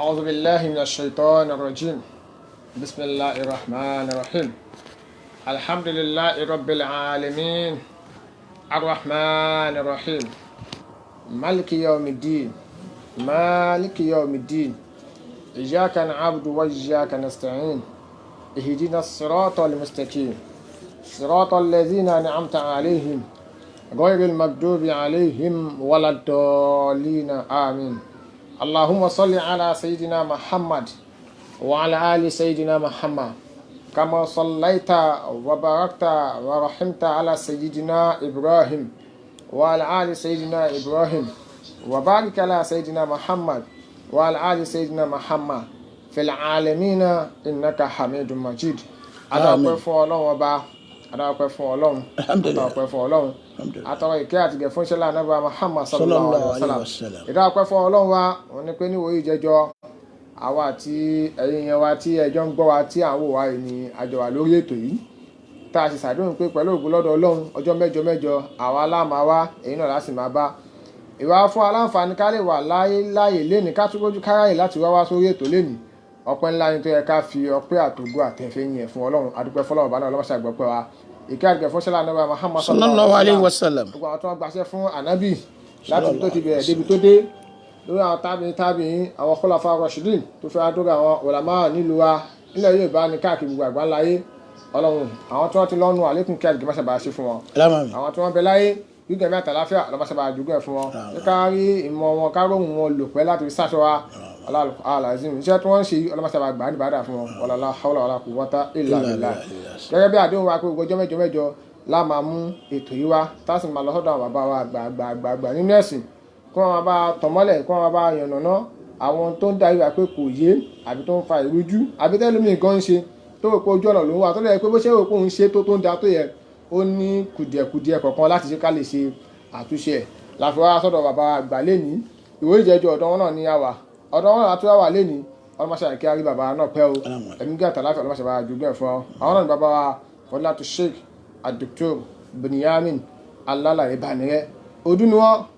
أعوذ بالله من الشيطان الرجيم بسم الله الرحمن الرحيم الحمد لله رب العالمين الرحمن الرحيم مالك يوم الدين إياك نعبد وإياك نستعين اهدنا الصراط المستقيم صراط الذين أنعمت عليهم غير المغضوب عليهم ولا الضالين آمين. اللهم صل على سيدنا محمد وعلى آل سيدنا محمد كما صليت وباركت ورحمت على سيدنا إبراهيم وعلى آل سيدنا إبراهيم وبارك على سيدنا محمد وعلى آل سيدنا محمد في العالمين إنك حميد مجيد. adáwọ̀pẹ́ fún ọlọ́run ọba adáwọ̀pẹ́ fún ọlọ́run adáwọ̀pẹ́ fún ọlọ́run àtọwọ́ ìkẹ́ àtìgẹ̀ fún ṣẹlẹ̀ anábà Muhammad sallallahu alaihi wasallam. ìdáwọ̀pẹ́ fún ọlọ́run wa òun ni pé níwòye ìjẹjọ àwa àti ẹ̀yin yẹn wa tí ẹjọ́ ń gbọ́ wa tí à ń wò wá yìí ni àjọ wà lórí ètò yìí tá a sì ṣàdéhùn pé pẹ̀lú ògùn lọ́dọ̀ ọlọ́run ọjọ́ mẹ́jọ mẹ́jọ àwa láàmà wá èyí náà láti máa bá ìwà fún aláǹfààní ká lè wà láyé lénìí ká tún gbójú káráyè láti wá sórí ètò lénìí ọpẹ́ ńlá ni tó yẹ ká fi ọpẹ́ àtògbó àtẹ̀fẹ́ yẹn fún ọlọ́run adúpẹ́ fọlọ́run bá náà lọ́wọ́ ṣàgbọ́pẹ́ wa ìkẹ́ àdìgẹ́ fún ṣẹlẹ̀ anábà Muhammad sallallahu alaihi wasallam. gbogbo àwọn tó wọ́n gbaṣẹ́ fún ànábì láti tó ti bẹ̀rẹ̀ débi tó dé lórí àwọn tábìyìn àwọn khulafa rashidin tó fẹ́ adóga àwọn ulama nílùú wa nílẹ̀ yóò bá ní káàkiri gbogbo àgbà ńláyé ọlọ́run àwọn tí wọ́n ti lọ́nu àlékún kí àdìgẹ́ máṣe bá ṣe fún wọn àwọn tí wọ́n bẹ láyé gbígbẹ̀ bí àtàláfíà lọ́mọṣẹ́ bá jùgbọ́ ẹ̀ fún wọn kárí ìmọ̀ wọn káròhùn wọn lò pẹ́ láti fi sáṣọ wa alazim iṣẹ́ tí wọ́n ń ṣe ọlọ́mọṣẹ́ bá gbà ní bàdà fún wọn wala hawla wala quwwata illa billah. gẹ́gẹ́ bí àdéhùn wa pé ọjọ́ mẹ́jọ mẹ́jọ la máa mú ètò yìí wá táàsì máa lọ sọ́dọ̀ àwọn bàbá wa àgbààgbà nínú ẹ̀sìn kí wọ́n máa bá tọ̀mọ́lẹ̀ kí wọ́n máa bá yànnàná àwọn tó ń darí wa pé kò yé àbí tó ń fa ìrújú àbí tẹ́lómi nǹkan ń ṣe tó rò pé ojú ọ̀nà ló ń wà tó lè pé bó ṣe rò pé òun ṣe tó ń da tó yẹ ó ní kùdìẹ̀kùdìẹ̀ kọ̀ọ̀kan láti ṣe ká lè ṣe àtúnṣe ẹ̀ láfi wá sọ́dọ̀ bàbá àgbà lẹ́ni ìwé ìjẹ́jọ ọ̀dọ̀ wọn náà ní àwà ọ̀dọ̀ wọn àti wà lẹ́ni ọlọ́mọṣẹ́ àìkí àrí bàbá náà pẹ́ o ẹ̀mí gẹ́ta láfi ọlọ́mọṣẹ́ bá jùgbọ́ ẹ̀ fún ọ àwọn náà ní bàbá wa fọdúlátù Sheikh Dr. Bunyamin Alálàyé Bánirẹ́ ọdún ni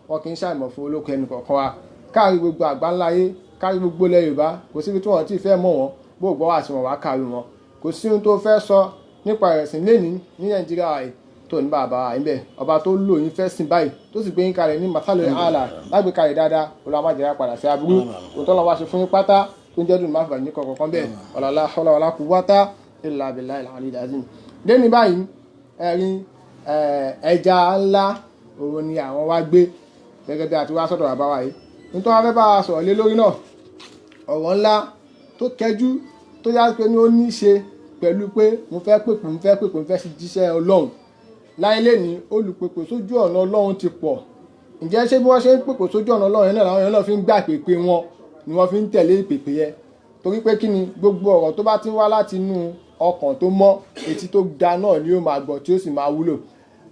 wọn kì í ṣàìmọ̀ fún olóko ẹnì kọ̀ọ̀kan wa káàrí gbogbo àgbáńláyé káàrí gbogbo ilẹ̀ Yorùbá kò síbi tí wọ́n ti fẹ́ mọ̀ wọ́n bó gbọ́ wà sí wọn wá káàrí wọn kò sí ohun tó fẹ́ sọ nípa ẹ̀sìn lẹ́ni ní Nàìjíríà tó ní bàbá àyínbẹ̀ ọba tó lò yín fẹ́ sìn báyìí tó sì gbé yín kalẹ̀ ní masalẹ̀ àlà lágbè kalẹ̀ dáadáa olùwàmájẹ̀rẹ̀ padà sí aburú òun tó lọ wá ṣe fún yín pátá tó ń jẹ́ dùn máa fà ní kọ̀ọ̀kan bẹ́ẹ̀ wala hawla wala quwwata illa billahil aliyyil azim. lẹ́ni báyìí ẹ̀rín ẹja ńlá òun ni àwọn wá gbé gẹ́gẹ́ bí àti wá sọ̀dọ̀ bàbá wa yìí nítorí wọn fẹ́ bá a sọ̀rọ̀ lé lórí náà ọ̀rọ̀ ńlá tó kẹjú tó yá pé ní ó ní í ṣe pẹ̀lú pé mo fẹ́ ṣe jíṣẹ́ Ọlọ́run láyé lẹ́ni olùpèpè sójú ọ̀nà Ọlọ́run ti pọ̀ ǹjẹ́ ṣé bí wọ́n ṣe ń pèpè sójú ọ̀nà Ọlọ́run yẹn náà làwọn èèyàn náà fi ń gbà pèpè wọn ni wọ́n fi ń tẹ̀lé ìpèpè yẹn torí pé kí ni gbogbo ọ̀rọ̀ tó bá ti ń wá láti inú ọkàn tó mọ́ etí tó da náà ni ó máa gbọ́ tí ó sì máa wúlò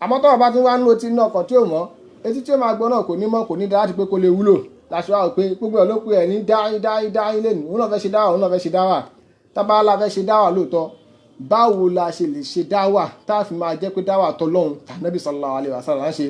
àmọ́ tọ́rọ̀ bá ti ń wá nínú etí inú ọkàn tí ó mọ́ etí tí ó máa gbọ́ náà kò ní mọ́ kò ní dá láti pé kó lè wúlò láṣọ àwọn pé gbogbo ẹ̀ ló pe ẹ̀ ní dáí lẹ́nu òun náà fẹ́ ṣe dáwà tábàlà fẹ́ ṣe dáwà lóòótọ́ báwo la ṣe lè ṣe dáwà tá a fi máa jẹ́ pé dáwà tọlọ́hun tànàbí sallallahu alaihi wasallam ń ṣe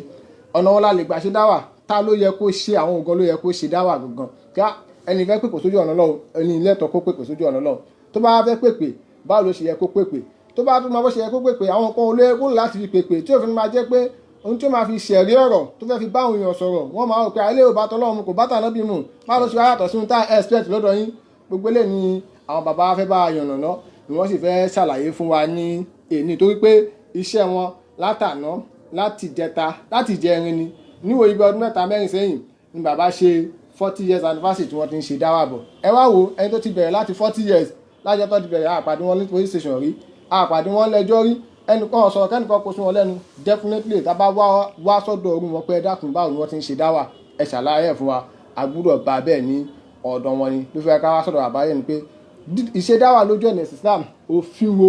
ọ̀nà wọn la lè gbà ṣe dáwà tá ló yẹ kó ṣe àwọn nǹkan ló yẹ kó ṣe dáwà gangan ká ẹni fẹ́ pèpè sójú ọ̀nà Ọlọ́run ẹni lẹ́tọ̀ọ́ kó pèpè sójú ọ̀nà Ọlọ́run tó bá fẹ́ pèpè báwo ló ṣe yẹ kó pèpè tó bá tún máa bó ṣe yẹ kó pèpè àwọn nǹkan olóyè kó láti fi pèpè tí òfin máa jẹ́ pé ohun tí ó máa fi ṣẹ̀rí ọ̀rọ̀ tó fẹ́ fi bá àwọn èèyàn sọ̀rọ̀ wọ́n máa rò pé ilé ò bá tọ́lọ́run kò bá tànábì mu má ló ṣe ayàtọ̀ sí ohun tá expect lọ́dọ̀ yín gbogbo eléyìí ni àwọn bàbá fẹ́ bá yànnàná ni wọ́n sì fẹ́ ṣàlàyé fún wa ní èní torí pé iṣẹ́ wọn látàná láti jẹta láti jẹrin ni níwò ibi ọdún mẹ́ta mẹ́rin sẹ́yìn ni bàbá ṣe 40 years anniversary tí wọ́n ti ń ṣe dáwà bọ̀ ẹ wá wo ẹni tó ti bẹ̀rẹ̀ láti 40 years lájọ́ tó ti bẹ̀rẹ̀ àpàdé wọn ní police station rí àpàdé wọn lẹ́jọ́ rí ẹnìkan sọ̀rọ̀ kẹ́nìkan kó sún wọn lẹ́nu definitely tá a bá wá sọ́dọ̀ orí wọn pé ẹ dákun báwo ni wọ́n ti ń ṣe dáwà ẹ ṣàlàyé ẹ̀ fún wa àgbúrò bá bẹ́ẹ̀ ní ọ̀dọ̀ wọn ni ló fẹ́ ká wá sọ́dọ̀ àbáyé ni pé ìṣe dáwà lójú ẹ̀nà Islam òfin wo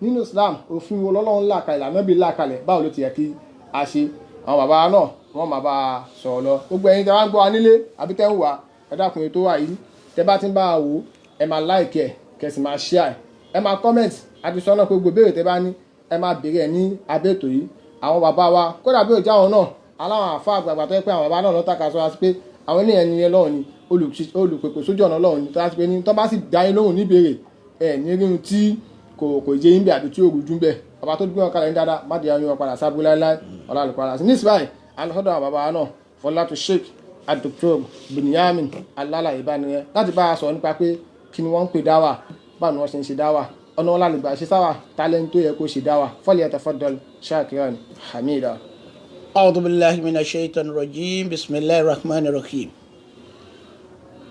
nínú Islam òfin wo lọ́lọ́run là kalẹ̀ ànábì là kalẹ̀ báwo ló ti yẹ kí a ṣe àwọn bàbá náà wọ́n máa bá a sọ̀rọ̀ lọ gbogbo ẹ̀yin tẹ́ wá ń gbọ́ wa nílé àbí tẹ́ ń wà ẹ dákun ètò wà yìí tẹ́ bá ti ń bá a wò ẹ máa like ẹ kẹsì máa share ẹ máa comment àti sọ́nà pé gbogbo béèrè tẹ́ bá ní ẹ máa béèrè ẹ̀ ní abẹ́ ètò yìí àwọn bàbá wa kódà bí òjá àwọn náà aláwọn àfa àgbààgbà tó yẹ pé àwọn bàbá náà lọ́ta kà sọ wá sí pé àwọn ènìyàn ní ẹlọ́run ni olùpèpè sójú ọ̀nà Ọlọ́run ní tọ́lá ti pé ní tọ́ bá sì dá yín lóhùn níbèrè ẹ̀ ní rí ohun tí kò jẹ́ yín bẹ̀ àbí tí ó rújú bẹ̀ ọba tó gbé wọn kalẹ̀ ní dáadáa má di àwọn padà sábú láéláé ọ̀la àlùkò ara sí ní ìsìbáyìí alọ́sọ́dọ̀ àwọn bàbá náà Fọlátù Sheikh Dr. Binyamin alálàyé bá nìyẹn láti bá a sọ nípa pé kí ni wọ́n ń pè dáwà báwo ni wọ́n ṣe ń ṣe dáwà ọ̀nà wọn lálẹ́ gbà ṣe sáwà tálẹ́ńtò yẹ kó ṣe dáwà falyatafaddal shakiran hamida. أعوذ بالله من الشيطان الرجيم بسم الله الرحمن الرحيم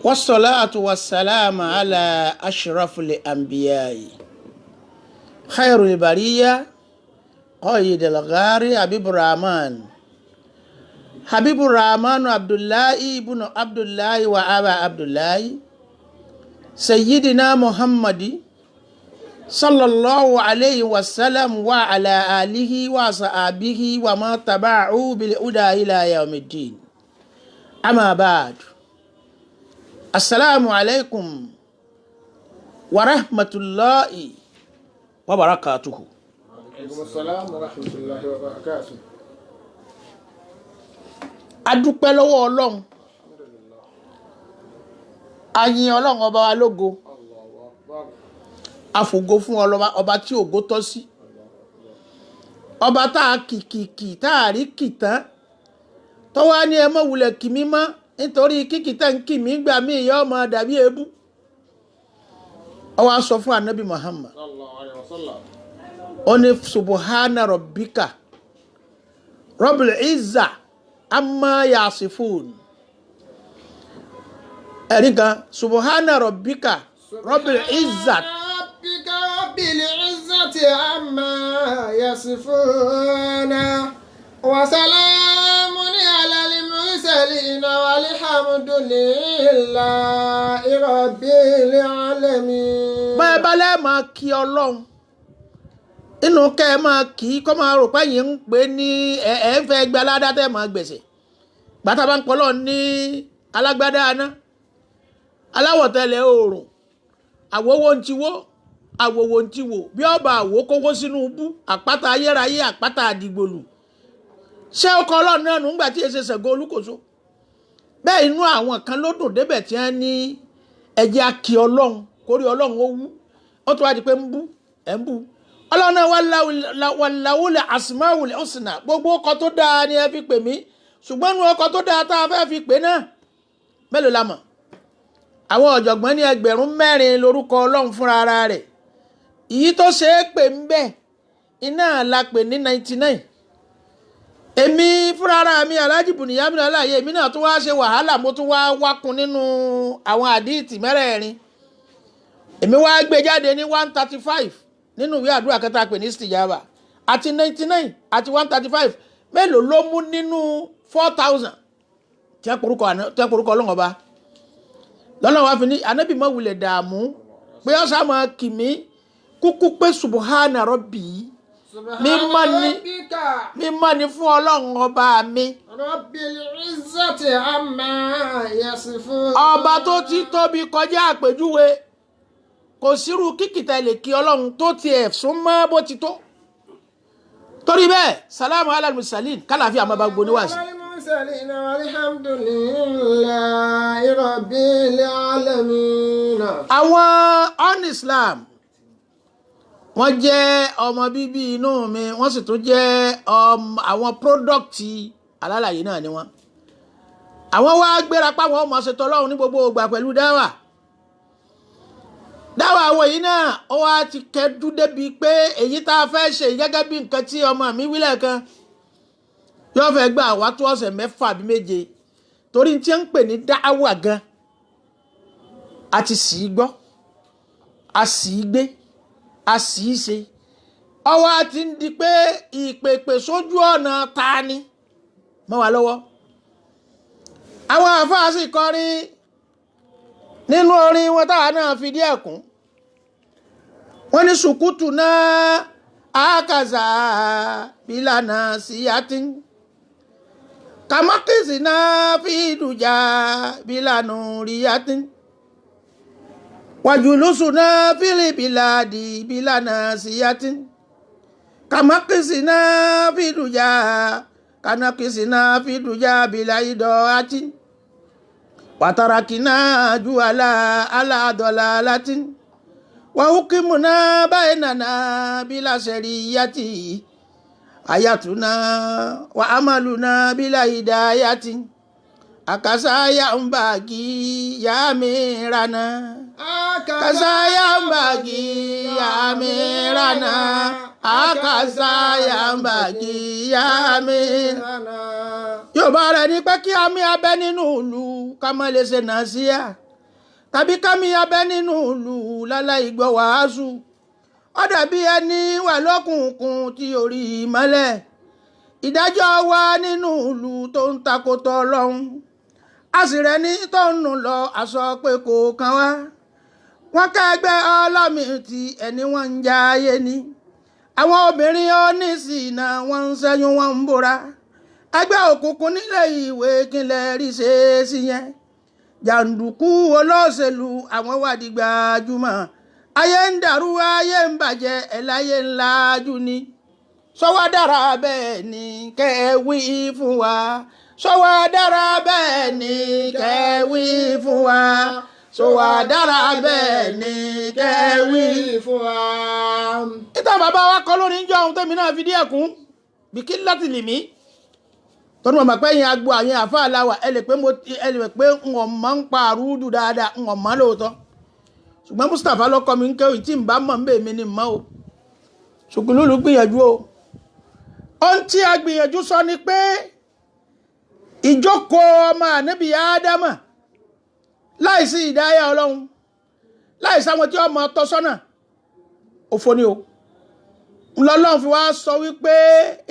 والصلاة والسلام على أشرف الأنبياء خير البرية قائد الغار حبيب الرحمن عبد الله بن عبد الله وأبا عبد الله سيدنا محمد صلى الله عليه وسلم وعلى آله وصحبه وما تبعوا بالهدى إلى يوم الدين أما بعد السلام عليكم ورحمة الله وبركاته. Aleykum salaam wa rahmatullahi wa barakatuh. A dúpẹ́ lọ́wọ́ Ọlọ́run, a yìn Ọlọ́run ọba wa lógo, a fògo fún ọba tí ògo tọ́ sí, ọba tá a kìkìkì tá a rí kìtán tó wá ní ẹ mọ́ wulẹ̀ kì mí mọ́ nítorí kíkìtá ń kì mí gbà mí ìyá ọmọ dàbí ebú. Ó wá sọ fún Ànábì Muhammad ó ní subhana rabbika rabbil izza amma yasifun. ẹ̀rí kan subhana rabbika rabbil izza بالعزة عما يصفون وسلام على المرسلين والحمد لله رب العالمين. bẹ́ẹ̀ bá lẹ́ẹ̀ máa kí Ọlọ́run inú kẹ́ ẹ máa kì í kọ́ máa rò pé yìí ń pè ní ẹ̀ ń fẹ́ gba aládá tẹ́ máa gbèsè gbàtà bá ń pọ̀ lọ́ọ̀ ní alágbádá aná aláwọ̀ tẹ́lẹ̀ oòrùn àwòwò ń tiwó àwòwò ń tiwò bí ọba àwò kówó sínú bú àpáta ayérayé àpáta àdìgbòlù ṣé ọkọ̀ Ọlọ́run náà nù ńgbà tí èsè Ṣàngó Olúkòso bẹ́ẹ̀ inú àwọn kan ló dùn débẹ̀ tí wọ́n ní ẹ̀jẹ̀ akí Ọlọ́run kórí Ọlọ́run ó wú ó tó wá di pé ń bú ẹ̀ ń bú Ọlọ́run náà wàláwùlẹ̀ asmaul husna gbogbo ọkọ̀ tó dáa ni ẹ fi pè mí ṣùgbọ́n nu ọkọ̀ tó dáa tá a fẹ́ fi pè náà mélòó la mọ̀ àwọn ọ̀jọ̀gbọ́n ní 4,000 lórúkọ Ọlọ́run fúnra ara rẹ̀ èyí tó ṣe é pè ń bẹ̀ iná la pè ní 99 èmi fúnra ara mi Alhaji Binyamin aláyé èmi náà tún wá ṣe wàhálà mo tún wá wákun nínú àwọn àdíìtì mẹ́rẹ̀ẹ̀rin èmi wá gbé jáde ní 135 nínú ìwé àdúrà kẹta pè ní istijaba àti 99 àti 135 mélòó ló mú nínú 4,000 tí wọ́n porúkọ Ọlọ́run ọba lọ́nà wá fi ní Ànábì má wulẹ̀ dààmú pé ó sá máa kì mí kúkú pé subuhana rabbi mímọ́ ni fún Ọlọ́run ọba mi Rabbil izzati amma yasifun. ọba tó ti tóbi kọjá àpèjúwe kò sírú kíkìtà lè kí Ọlọ́run tó tiẹ̀ súnmọ́ bó ti tó torí bẹ́ẹ̀ salamu ala musalin kálàfíà máa bá gbóníwáṣí. Alhamdulillahi rabbil alamin. àwọn on-Islam wọ́n jẹ́ ọmọ bíbí inú mi wọ́n sì tún jẹ́ àwọn pírọ́dọ̀kì alálàyé náà ni wọ́n. àwọn wá gbéra páwọn ọmọ ṣètò Ọlọ́run ní gbogbo ìgbà pẹ̀lú dáwà àwọn yìí náà ó wá ti kẹdú débi pé èyí tá a fẹ́ ṣe gẹ́gẹ́ bí nǹkan tí ọmọ mi wílẹ̀ kan yóò fẹ́ gbà wá tó ọ̀sẹ̀ 6 àbí 7 torí tí ń pè ní dáwà gan a ti sì í gbọ́ a sì í gbé a sì í ṣe ọwọ́ ti ń di pé ìpèpè sójú ọ̀nà ta ni mọ́ wa lọ́wọ́. àwọn àfáà sì kọrin nínú orin wọn táwa náà fi díẹ̀ kún wọ́n ní sùkútù náà àkàzà bílànà síyàtì kàmákìsì náà fi dùjà bílànà ríyàtì wàjúlùsù náà fílìbìlàdì bílànà síyàtì kàmákìsì náà fi dùjà kànákìsì náà fi dùjà bílà ìdọ̀ àti watarakina ala dalalatin wa hukimuna bainana bila shariyati ayatuna wa amaluna bila hidayati akasaya mbagi ya mirana akasaya mbagi ya mirana akasaya mbagi ya mirana. Yorùbá rẹ̀ ní pé kí àmì abẹ nínú ìlú ká má lè ṣe nàṣíà tàbí kámi abẹ nínú ìlú láláì gbọ́ wàásù ó dàbí ẹni wà lókùnkùn tí orí mọ́lẹ̀ ìdájọ́ wa nínú ìlú tó ń takotọ Ọlọ́run a sì rẹ̀ ní tó ń nù lọ aṣọ pé kò kàn wá wọn kẹgbẹ́ ọlọ́mì tí ẹni wọ́n ń jayé ni àwọn obìnrin oníṣìnà wọ́n ń ṣẹ́yún wọ́n ń bora ẹgbẹ́ òkùnkùn nílé ìwé kílẹ̀ rí ṣe é sí yẹn jàǹdùkú olóṣèlú àwọn wádìí gbajúmọ̀ ayé ń dàrú ayé ń bàjẹ́ ẹ̀láyé ńlá jù ni sọ́wọ́ dára bẹ́ẹ̀ ni kẹ́ ẹ wí fún wa sọ́wọ́ dára bẹ́ẹ̀ ni kẹ́ ẹ wí fún wa sọ́wọ́ dára bẹ́ẹ̀ ni kẹ́ ẹ wí fún wa. ìtàn bàbá wa kọ́ lórí ń jọ ohun tẹ́mi náà fi díẹ̀ kún bìkí láti lì mí tọ́nu mọ̀ pé yẹn agbo àyẹn àfa àláwà ẹ lè pé ń wọ̀n máa ń pa àrúdù dáadáa ń wọ̀n máa lóòótọ́ ṣùgbọ́n Mustapha lọ́kọ́ mi ń kéwì tí ń bá mọ̀ ń bè mí ni mọ́ o ṣùgbọ́n ló gbìyànjú o ohun tí a gbìyànjú sọ ni pé ìjókòó ọmọ ànábì Ádámà láìsí ìdáyà Ọlọ́run láìsí àwọn tí ọmọ tọ́ sọ́nà òfò ni o ńlọ́lọ́run fi wá sọ wípé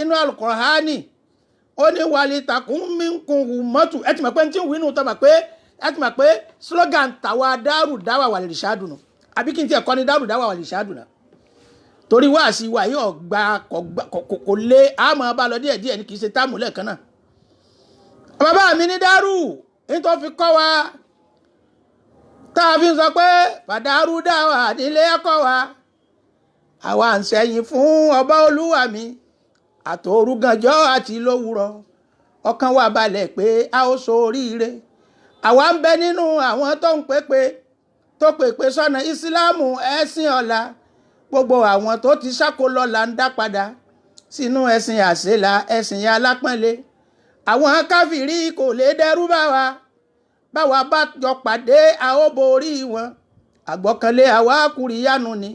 inú Al-Qur'ani ó ní wàlí takùn minkum ummatu ẹ ti mọ̀ pé tí ń wínú tó mọ̀ pé ẹ ti mọ̀ pé slogan tàwa dárù dáwà wà lè ṣáàdùnà àbí kí n tiẹ̀ kọ́ ni dárù dáwà wà lè ṣáàdùnà torí wá sí wa yóò gba kò lé àmọ́ bá lọ díẹ̀díẹ̀ ní kì í ṣe táàmù lẹ́ẹ̀kan náà bàbá mi ní dárù nítorí fi kọ́ wa tá a fi ń sọ pé fàdárù dáwà nílé ẹ̀kọ́ wa àwa ń ṣẹ̀yìn fún ọba olúwa mi àtòrúgànjọ́ àti lówùrọ̀ ọkàn wa balẹ̀ pé a ó ṣoríire àwa ń bẹ nínú àwọn tó ń pèpè sọ́nà ìsìláàmù ẹ̀sìn ọ̀la gbogbo àwọn tó ti ṣáko lọ́la ń dá padà sínú ẹ̀sìn àṣelà ẹ̀sìn alápọ̀nlé àwọn káfìrí kò lè dẹ́rù báwa bá jọ pàdé a ó borí wọn àgbọ́kànlé àwa kùrìyànù ni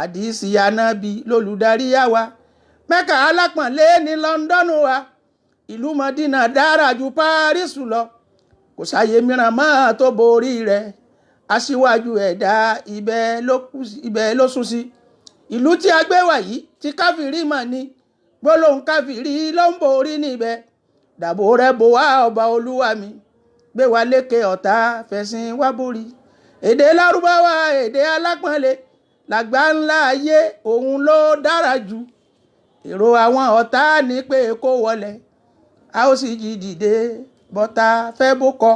àdìsí ànábì lólùdarí àwa Mẹ́kà alápọ̀nlé ní Lọ́ńdọ́nù wa ìlú Mọ̀dínà dára ju Párísù lọ kò sáyé mìíràn máa tó borí rẹ̀ aṣíwájú ẹ̀dá ibẹ̀ ló sùn sí ìlú tí a gbé wà yìí tí káfìrí mà ní gbólóhùn káfìrí ló ń borí níbẹ̀ dàbò rẹ̀ bò wá ọba olúwa mi gbé wa lékè ọ̀tá fẹ̀sìn wá borí èdè lárúbáwá èdè alápọ̀nlé làgbà ńlá ayé òun ló dára jù èrò àwọn ọ̀tá ní pé kó wọlé a ó sì jí dìde bọ́tà fẹ́ bó kọ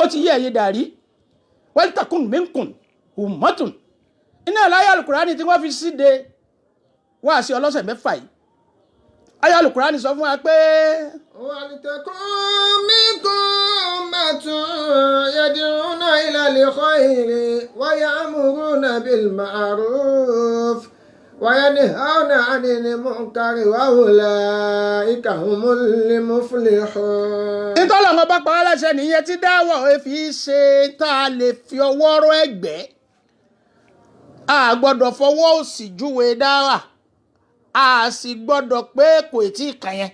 ó ti yé ẹ̀yẹ dàrí wal takun minkum ummatun iná láyé Al-Qur'ani tí wọ́n fi síde wá sí ọlọ́sẹ̀ mẹ́fà yìí ayé Al-Qur'ani sọ fún wa pé wal takun minkum ummatun yad'una ila al-khayri wa ya'muruna bil ma'ruf وينهون عن المنكر وأولئك هم المفلحون. nítorí àwọn bá pa á láṣẹ nìyẹn tí dáwọ̀ ẹ fi ṣe tá a lè fi ọwọ́ rọ́ ẹ̀gbẹ́ a gbọ́dọ̀ fọwọ́ òsì júwe dáwà a sì gbọ́dọ̀ pé kò tí ì kàn yẹn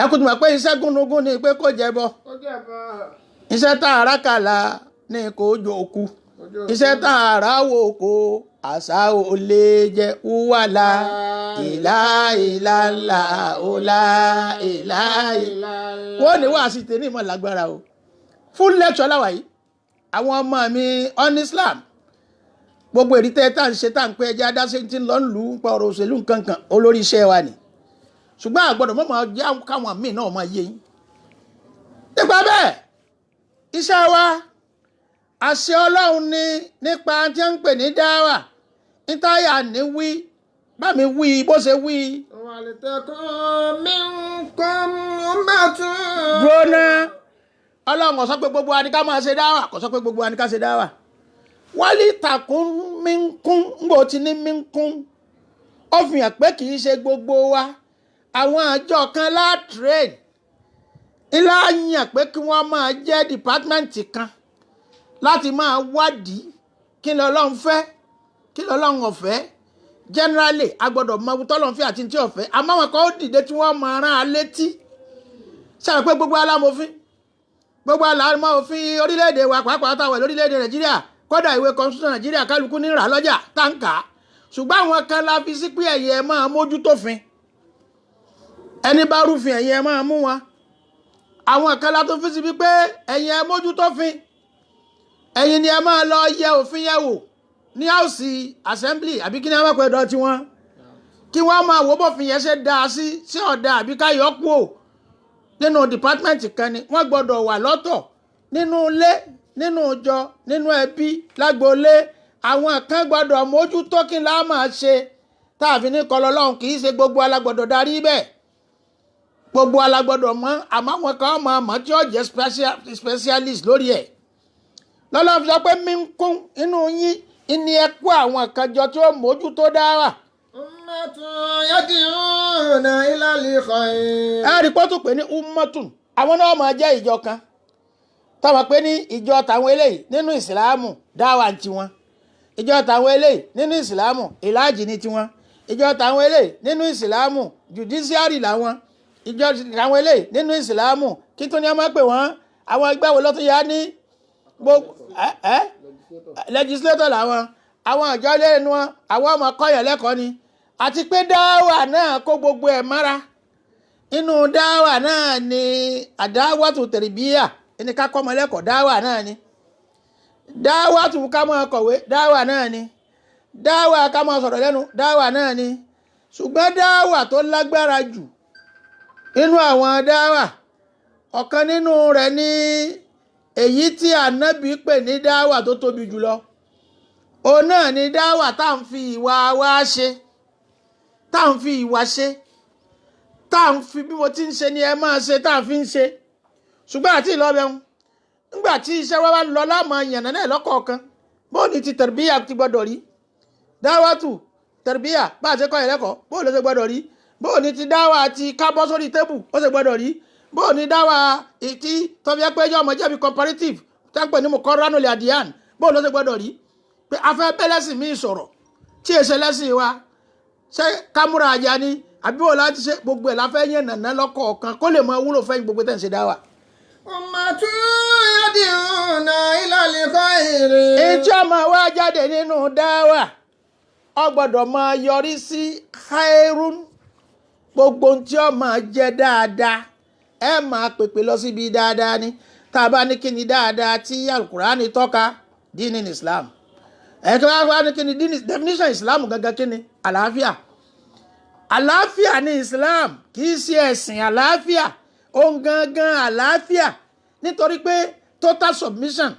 ẹ kò tún mọ̀ pé iṣẹ́ gúnugún ni pé kò jẹ́ bọ́ iṣẹ́ tá a rákàlà ni kò jò òkú iṣẹ́ tá a ráwò kò àṣà ò lè jẹ́ wúwàlà ìlàìlàlà òlà ìlàìlà. wọ́n ní wàá sí tèmi ìmọ̀ lágbára o full lecture láwàá yìí àwọn ọmọ mi on Islam gbogbo èrí tẹ́ tá à ń ṣe tá à ń pẹ́ ẹjẹ́ adáṣe tí ń lọ lù ú pa ọ̀rọ̀ òṣèlú nǹkankan olórí iṣẹ́ wa ni ṣùgbọ́n àgbọ̀dọ̀ mọ̀ jẹ́ káwọn míì náà máa yé yín nípa bẹ́ẹ̀ iṣẹ́ wa àṣẹ Ọlọ́run ni nípa tí ń pè ní dáwà nítáyà ní wí bá mi wí bó ṣe wí. wal takun minkum ummatun. dúró náà ọlọ́run sọ pé gbogbo wa ni ká máa ṣe dáwà kò sọ pé gbogbo wa ni ká ṣe dáwà wálé takùn mínkún ńgbò tí ní mínkún ó fi hàn pé kì í ṣe gbogbo wa àwọn àjọ kan látrade ńlá yàn pé kí wọ́n máa jẹ́ dìpátmẹ́ǹtì kan láti máa wádìí kí lọ́lọ́run fẹ́ kí lọ́lọ́run ò fẹ́ generally a gbọ́dọ̀ mọ tọ́lọ́run fẹ́ àti tí ò fẹ́ àmọ́ àwọn kan ó dìde tí wọ́n máa rán a létí ṣàrò pé gbogbo alámòfin gbogbo alámòfin orílẹ̀-èdè wa pàápàá táwọn lórílẹ̀-èdè Nàìjíríà kódà ìwé constitution Nàìjíríà kálukú ní rà lọ́jà táǹkà ṣùgbọ́n àwọn kan la fi sí pé ẹ̀yin ẹ̀ máa mójútófin ẹni bá rúfin ẹ̀yin ẹ̀ máa mú wọn àwọn kan la tó fi sí pé ẹ̀yin ẹ̀ mójútófin ẹ̀yin ni ẹ máa lọ yẹ òfin yẹ̀ wò ní house assembly àbí kí ni wọ́n pẹ́ dọ̀ tí wọ́n kí wọ́n máa wò bófin yẹn ṣe dáa sí ọ̀dà àbí ká yọ kú ò nínú department kan ni wọ́n gbọ́dọ̀ wà lọ́tọ̀ nínú ilé nínú ìjọ nínú ẹbí lágboolé àwọn kan gbọ́dọ̀ mójútó kí la máa ṣe táàfin ní kọlọ́lọ́hún kì í ṣe gbogbo alágbọ́dọ̀ darí bẹ́ẹ̀ gbogbo alágbọ́dọ̀ mọ́ àmọ́ àwọn kan máa mọ̀ tí ó jẹ́ specialist lórí ẹ̀ lọ́lọ́run fi sọ pé mí ń kún inú yín ìní ẹ kó àwọn kan jọ tí ó mójútó dáwà. ummatun yad'una ila al-khayr. ẹ rí pọ́tù pé ní ummatun àwọn náà máa jẹ́ ìjọ kan táwọn pé ní ìjọ tàwọn eléyìí nínú ìsìláàmù dáwà ń tiwọn ìjọ tàwọn eléyìí nínú ìsìláàmù ìlàjì ní tiwọn ìjọ tàwọn eléyìí nínú ìsìláàmù judiciary làwọn ìjọ tàwọn eléyìí nínú ìsìláàmù kí tó ní ọmọ pè wọ́n àwọn ẹgbẹ́ wo lọ́tún yá ní gbogbo legislator làwọn àwọn àjọ lẹ́nu wọn àwọn ọmọ kọ́yọ̀ lẹ́kọ̀ọ́ ni àti pé dáwà náà kó gbogbo ẹ̀ mára inú dáwà náà ni àdáwàtú tẹ̀rìbíyà ẹni ká kọ́ ọmọ lẹ́kọ̀ọ́ dáwà náà ni dáwàtú ká máa kọ̀wé dáwà náà ni dáwà ká máa sọ̀rọ̀ lẹ́nu dáwà náà ni ṣùgbọ́n dáwà tó lágbára jù nínú àwọn dáwà ọ̀kan nínú rẹ̀ ní èyí tí ànábì pè ní dáwà tó tóbi jùlọ òun náà ni dáwà tá à ń fi ìwà wa ṣe tá à ń fi ìwà ṣe tá à ń fi bí mo ti ń ṣe ni ẹ máa ṣe tá à ń fi ń ṣe ṣùgbọ́n àti ìlọ́bẹ̀hún nígbà tí iṣẹ́ wa bá lọ láàmú yànnà náà lọ́kọ̀ọ̀kan bó ní ti tẹ̀rbíyà ti gbọ́dọ̀ rí dáwàtù tẹ̀rbíyà bá a ṣe kọ́ ẹ̀lẹ́kọ̀ọ́ bó ló ṣe gbọ́dọ̀ rí bó ní ti dáwà ti kábọ́ sórí tébù ó ṣe gbọ́dọ̀ rí bó ní dáwà ìtí tọ́fíẹ́ pé ọmọ jẹ́bi comparative tápẹ̀ ní mo kọ́ ránulẹ̀ àdìyàn bó ló ṣe gbọ́dọ̀ rí pé afẹ́ bẹ́lẹ́sìn mi sọ̀rọ̀ tí èṣe lẹ́sìn wa ṣé kámúra àjà ni àbí wò láti ṣe gbogbo ẹ̀ láfẹ́ yẹn nàná lọ́kọ̀ọ̀kan kó lè mọ wúlò fẹ́yìn gbogbo tẹ̀ ń ṣe dáwà. ummatun yad'una ila al-khayr. ìjọ máa wá jáde nínú dáwà ó gbọ́dọ̀ máa yọrí sí khairun gbogbo tí ó máa jẹ́ dáadáa ẹ máa pèpè lọ síbi dáadáa ni tá a bá ní kí ni dáadáa tí alukurani tọ́ka dínì ní islam ẹ tó bá ní kí ni dínì definition islam gangan kí ni àlàáfíà àlàáfíà ní islam kì í ṣe ẹ̀sìn àlàáfíà òun gangan àlàáfíà nítorí pé total submission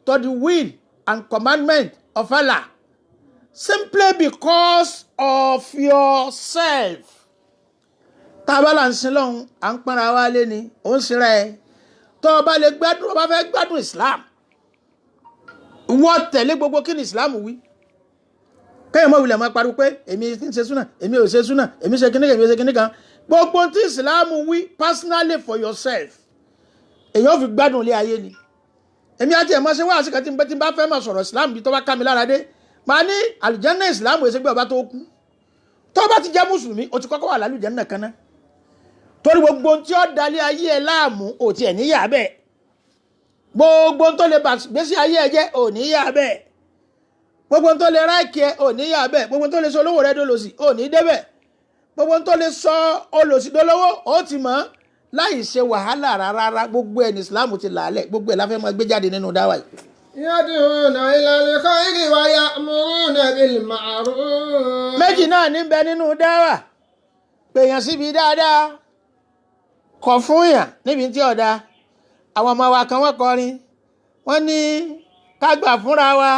to the will and commandment of Allah simply because of yourself. tábàlà ń sin lọ́hùn à ń pọ́nra wá lé ni ó ń sinra ẹ̀ tó o bá lè gbádùn o bá fẹ́ gbádùn islam wọ́n tẹ̀lé gbogbo kí ni islam wí kéèyàn mọ̀ wulẹ̀ máa pariwo pé èmi ń ṣe súnà èmi ò ṣe súnà èmi ṣe kíní kan èmi ṣe kíní kan gbogbo tí islam wí personally for yourself èyàn fi gbádùn ilé ayé ni èmi àti ẹ̀ máa ṣe wáhà sí kan tí n bá fẹ́ máa sọ̀rọ̀ islam bí tó bá ká mi lára dé máa ní àlùjánnà islam èsì gbé ọba tó kú tó bá ti jẹ́ mùsùlùmí o ti kọ́kọ́ wà lálùjánnà kan náà torí gbogbo tí ó dalẹ̀ ayé ẹ̀ láàmú ò tiẹ̀ níyà bẹ́ẹ̀ gbogbo tó lè gbèsè ayé ẹ̀ jẹ́ ò níyà bẹ́ẹ̀ gbogbo tó lè ráìkì ẹ̀ ò níyà bẹ́ẹ̀ gbogbo tó lè sọ olówó rẹ̀ dolòsì ò ní débẹ̀ gbogbo tó lè sọ olòsì dolówó ó ti mọ̀ láì ṣe wàhálà rárá gbogbo ẹ̀ ní islam ti làálẹ̀ gbogbo ẹ̀ la fẹ́ máa gbé jáde nínú dáwà yìí. yad'una ila al-khayri wa ya'muruna bil ma'ruf. méjì náà níbẹ̀ nínú dáwà pèèyàn síbi dáadáa kọ̀ fún yàn níbi tí ọ̀dà àwọn ọmọ wa kan wọ́n kọrin wọ́n ní ká gbà fúnra wa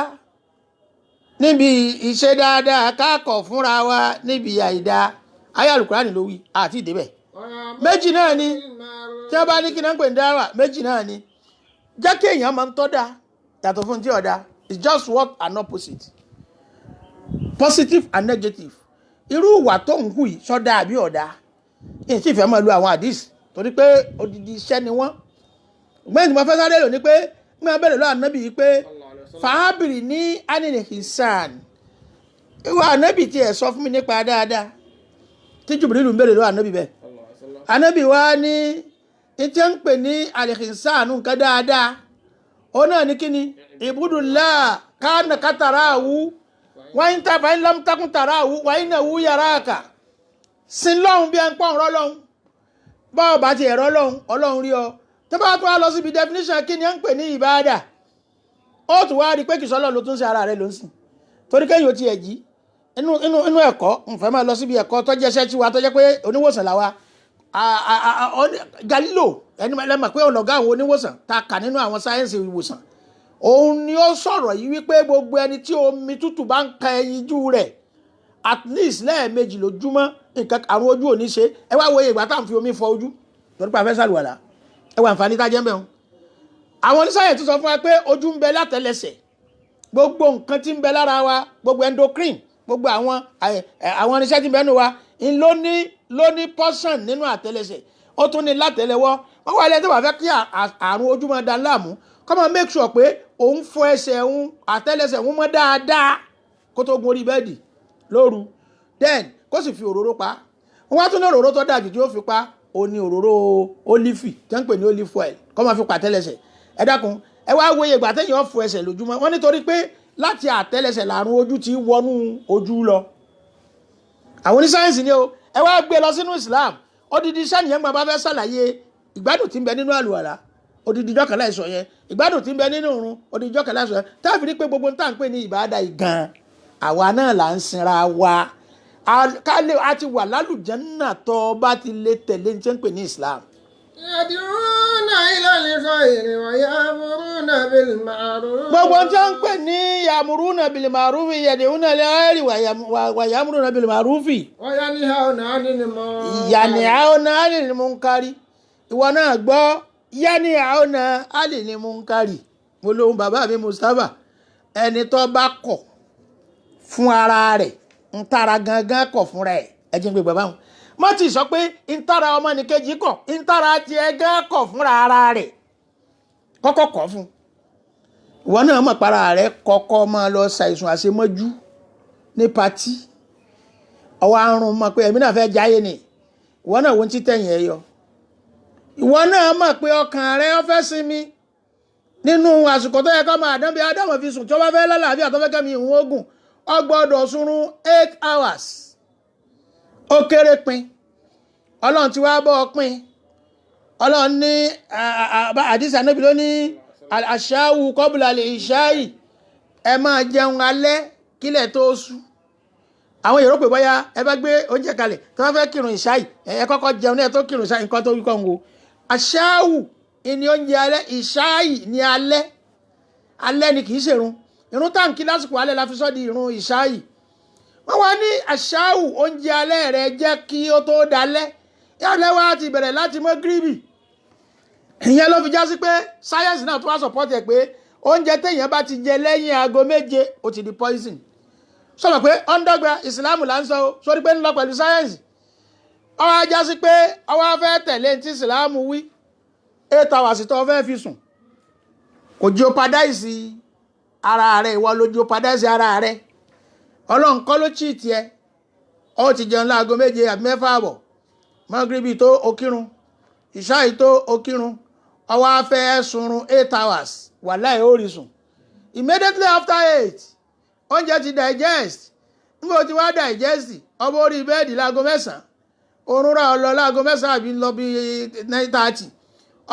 níbi ìṣe dáadáa ká kọ̀ fúnra wa níbi àìdá ayé Al-Qur'ani ló wí àti ìdébẹ̀ méjì náà ni tí wọ́n bá ní kí náà ń pè ní dáwà méjì náà ni jẹ́ kí èèyàn máa ń tọ́ da yàtọ̀ fún tí ọ̀dà it's just what an opposite positive and negative irú ìwà tó ń hù yìí sọ́dà àbí ọ̀dà èyí sì fẹ́ máa lu àwọn àdìs torí pé odidi iṣẹ́ ni wọ́n gbẹ́yìn tí mo fẹ́ sáré lò ní pé mi máa bẹ̀rẹ̀ lọ́wọ́ ànábì yìí pé fàábìrì ní anini hisan ìwà ànábì tí ẹ̀ sọ fún mi nípa dáadáa tí Jibrilu ń bẹ̀rẹ̀ lọ́wọ́ ànábì bẹ́ẹ̀ ànábì wa ní ìtẹ́ ń pè ní alihinsanu nǹkan dáadáa ó náà ní kíni ibudullah kánà kátàràwù wáyé ń tàbí lamtakun tàràwù wáyé náà wú yàrá àkà sin lọ́hùn bí ẹ ń pọ́n rọ́lọ́hùn báwo bá ti ẹ̀rọ ọlọ́hun rí ọ tó bá tó wá lọ síbi definition kíni ẹ ń pè ní ìbáàdà ó tún wá rí pé kìí sọ́lọ́ ló tún ṣe ara rẹ̀ ló ń sìn torí kẹ́yìn ó ti ẹ̀ jí inú ẹ̀kọ́ nfẹ́ máa lọ síbi ẹ̀kọ́ tó jẹ́ iṣẹ́ tiwa tó jẹ́ pé oníwòsàn làwa Galileo ẹni lẹ́mọ̀ pé ọ̀nàgá àwọn oníwòsàn tá a kà nínú àwọn sáyẹ́nsì ìwòsàn òun ni ó sọ̀rọ̀ yìí wípé gbogbo ẹni tí omi tútù bá ń ka ẹyinjú rẹ̀ at least lẹ́ẹ̀mejì lójúmọ́ nǹkan àrùn ojú ò ní ṣe ẹ wá wo ìgbà tá à ń fi omi fọ ojú torí pé a fẹ́ sàlùwàlà ẹ wà àǹfààní tá a jẹ́ ń bẹ̀ wọn. àwọn oníṣàyẹ̀nsì sọ fún wa pé ojú ń bẹ látẹlẹsẹ̀ gbogbo nǹkan tí ń bẹ lára wa gbogbo endocrine gbogbo àwọn irinṣẹ́ tí ń bẹ nínú wa ló ní portion nínú àtẹlẹsẹ̀ ó tún ní látẹlẹwọ́ wọ́n wá ilẹ̀ tó wà fẹ́ kí àrùn ojú máa da láàmú kọ́ máa make sure pé òun fọ ẹsẹ̀ òun àtẹlẹsẹ̀ òun mọ́ dáadáa kó tó gun orí bẹ́ẹ̀dì lóru then kó sì fi òróró pa wọ́n wá tún ní òróró tó dájú tí ó fi pa ó ní òróró ólífì tí wọ́n ń pè ní olive oil kọ́ máa fi pa àtẹlẹsẹ̀ ẹ dákun ẹ wá wo ìgbà téèyàn fọ ẹsẹ̀ lójúmọ́ wọ́n nítorí pé láti àtẹlẹsẹ̀ làrùn ojú ti wọnú ojú lọ àwọn oníṣáyẹ̀nsì ni o ẹ wá gbé lọ sínú Islam odidi iṣẹ́ nìyẹn gbọ́n bá fẹ́ ṣàlàyé ìgbádùn tí ń bẹ nínú àlùwàlá odidi ìjọ kan láìsọ yẹn ìgbádùn tí ń bẹ nínú ìrun odidi ìjọ kan láìsọ yẹn táàfin ní pé gbogbo tá à ń pè ní ìbáadà ìgan àwa náà là ń sinra wa a ti wà lálùjánnà tó bá ti lè tẹ̀lé ní tí ń pè ní Islam. yad'una ila al-khayri wa ya'muruna bil ma'ruf. gbogbo tí wọ́n ń pè ní ya'muruna bil ma'ruf yad'una lil-khayri wa ya'muruna bil ma'ruf. wa yanhauna 'anil munkar. yanhauna 'anil munkari ìwọ náà gbọ́ yanhauna 'anil munkari mo lóhun bàbá mi Mustapha ẹni tó bá kọ̀ fún ara rẹ̀ ń tara gangan kọ̀ fúnra ẹ̀ ẹ jẹ́ ń gbé bàbá wọn má ti sọ pé ìtara ọmọnìkejì kọ̀ ìtara tiẹ̀ gan kọ̀ fúnra ara rẹ̀ kọ́kọ́ kọ̀ fún ìwọ náà mọ̀ para rẹ̀ kọ́kọ́ máa lọ ṣàìsùn àṣemọ́jú ní patí ọwọ́ àrùn mọ̀ pé ẹ̀mí náà fẹ́ jáyé ni ìwọ náà wo ti tẹ̀yìn ẹ̀ yọ ìwọ náà mọ̀ pé ọkàn rẹ̀ ó fẹ́ sinmi nínú àsìkò tó yẹ kó máa dán bí Ádámù fi sùn tí ó bá fẹ́ lálàáfíà tó fẹ́ kẹ́mi ìhun ogun ó gbọ́dọ̀ sunrun 8 hours ó kéré pin ọlọ́run ti wá bọ́ ọ pin ọlọ́run ní àdìsí ànábì ló ní àṣàwù kọ́bùlà lè ṣáàyì ẹ máa jẹun alẹ́ kílẹ̀ tó ṣú àwọn èrò pé bóyá ẹ bá gbé oúnjẹ kalẹ̀ tó bá fẹ́ kírun ìṣáàyì ẹ kọ́kọ́ jẹun ní ẹ tó kírun ìṣáàyì nǹkan tó wí kọ́ ń wo àṣàwù ìní oúnjẹ alẹ́ ìṣáàyì ní alẹ́ ni kì í ṣèrun ìrun táǹkì lásìkò alẹ́ la fi sọ́ di ìrun ìṣáàyì wọ́n wá ní àṣàwù oúnjẹ alẹ́ rẹ̀ jẹ́ kí ó tó dalẹ́ yálẹ́ wá ti bẹ̀rẹ̀ láti mọ́gíríbì ìyẹn ló fi já sí pé sáyẹ́nsì náà tó wá sọ̀pọ́tì ẹ̀ pé oúnjẹ téèyàn bá ti jẹ lẹ́yìn aago 7 ó ti di poison sọ̀rọ̀ pé ọ̀ndọ́gba ìsìlámù là ń sọ sórí pé ń lọ pẹ̀lú sáyẹ́nsì ọwọ́ ajá sí pé ọwọ́ fẹ́ tẹ̀lé tí ìsìlámù wí 8 hours tó fẹ́ fi sùn kò jeopardize ara rẹ̀ ìwọ ló jeopardize ara rẹ̀ ọlọ́run kọ́ ló cheat ẹ ọ ti jẹun láago 7 àbí 6 àbọ̀ mọ́gíríbì tó okírun ìṣáì tó okírun ọwọ́ afẹ́ sunrun 8 hours wàláhì ó rí sùn immediately after 8 oúnjẹ ti digest nígbà tí wàá digest ọmọ orí bẹ́ẹ̀dì láago 9 oorun rà ọ lọ láago 9 àbí lọ bí 9:30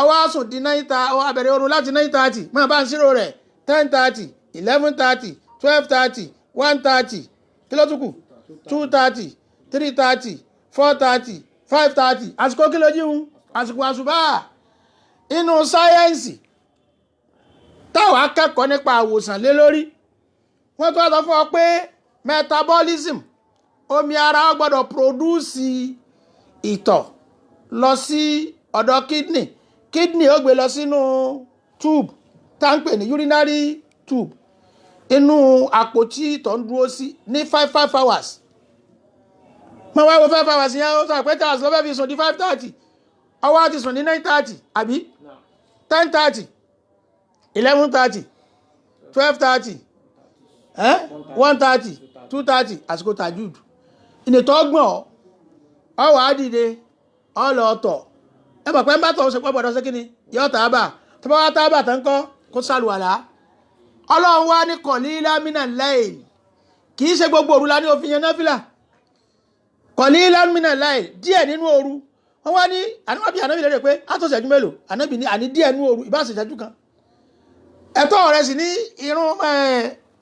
ọwọ́ àsùn di 9:30 ọwọ́ àbẹ̀rẹ̀ oorun láti 9:30 máa bá ń ṣírò rẹ̀ 10:30 11:30 12:30 1:30 kí ló tún kù 2:30 3:30 4:30 5:30 àsìkò kí ló jíun àsìkò àṣùbà inú sáyẹ́ǹsì táwọn akẹ́kọ̀ọ́ nípa àwòsàn lé lórí wọ́n tó sọ fún ọ pé metabolism omi ara ó gbọ́dọ̀ produce ìtọ̀ lọ sí ọ̀dọ̀ kidney ó gbé lọ sínú tube tá ń pè ní urinary tube inú àpótí ìtọ̀ ń dúró sí ní 5 hours mo wá wo 5 hours yẹn ó sọ pé tààsì lọ́fẹ́ fi sùn di 5:30 ọwọ́ àti sùn ní 9:30 àbí 10:30 11:30 12:30 1:30 2:30 àsìkò tajud ìnìtọ́ ọgbọ̀n ọwọ́ àdìde ọlọ́ọ̀tọ̀ ẹ mọ̀ pé ń bá tọ̀ ṣe pọ̀ gbọ́dọ̀ ṣe kí ni yọ tàbà tó bá wá tàbà tán kọ́ kó sàlùwàlá ọlọ́run wá ní qalilan minal layl kì í ṣe gbogbo òru la ní òfin yẹn náfìlà qalilan minal layl díẹ̀ nínú òru wọ́n wá ní àníwábí ànábì lérè pé àtọ̀ ṣẹ́jú mélòó ànábì ní àní díẹ̀ nínú òru ìbá ṣẹ́jú kan ẹ̀tọ́ rẹ̀ sì ní irun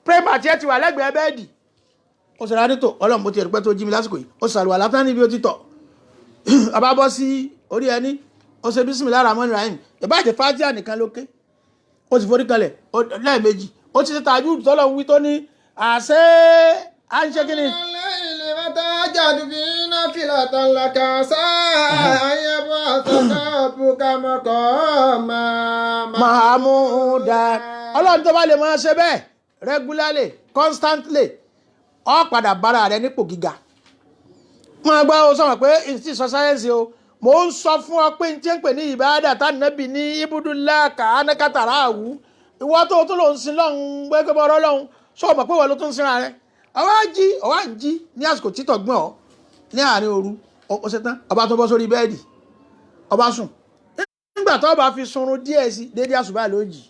prema tí ẹ ti wà lẹ́gbẹ̀ẹ́ bẹ́ẹ̀dì ó sọ̀rọ̀ àdìtò ọlọ́run bó ti ẹ̀rù pẹ́ tó jí mi lásìkò yìí ó sàlùwàlá tán níbi ó ti tọ̀ ọba bọ́ sí orí ẹni ó ṣe bismillahir rahmanir rahim ìbájẹ́ fatiha nìkan lókè ó sì forí kalẹ̀ lẹ́ẹ̀mejì ó ti ṣe tajud tọ́lọ̀ ń wí tó ní àṣẹ à ń ṣe kí ni. فتهجد به نافلة لك عسى أن يبعثك ربك مقاما mahmuda ọlọ́run tó bá lè máa ṣe bẹ́ẹ̀ regularly constantly ó padà bára rẹ nípò gíga máa gbá o sọ̀rọ̀ pé ìsì sọ sáyẹ́nsì o mò ń sọ fún ọ pé n tí ń pè ní ìbáàdà tánàbì ní ibùdókà kàánẹ́kàtàrà àwù ìwọ tó tún lò ń sin lọ́hùn gbẹ́gbẹ́ bọ́rọ́ lọ́hùn sọ mọ̀ pé wọ́n ló tún ń sinra rẹ ọwọ́ ń jí ní àsìkò títọ̀ gbọ́n ọ ní àárín òru ó ṣe tán ọba tó bọ́ sórí bẹ́ẹ̀dì ọba sùn nígbà tó bá fi sunrun díẹ̀ sí déédéé àsùbá lójì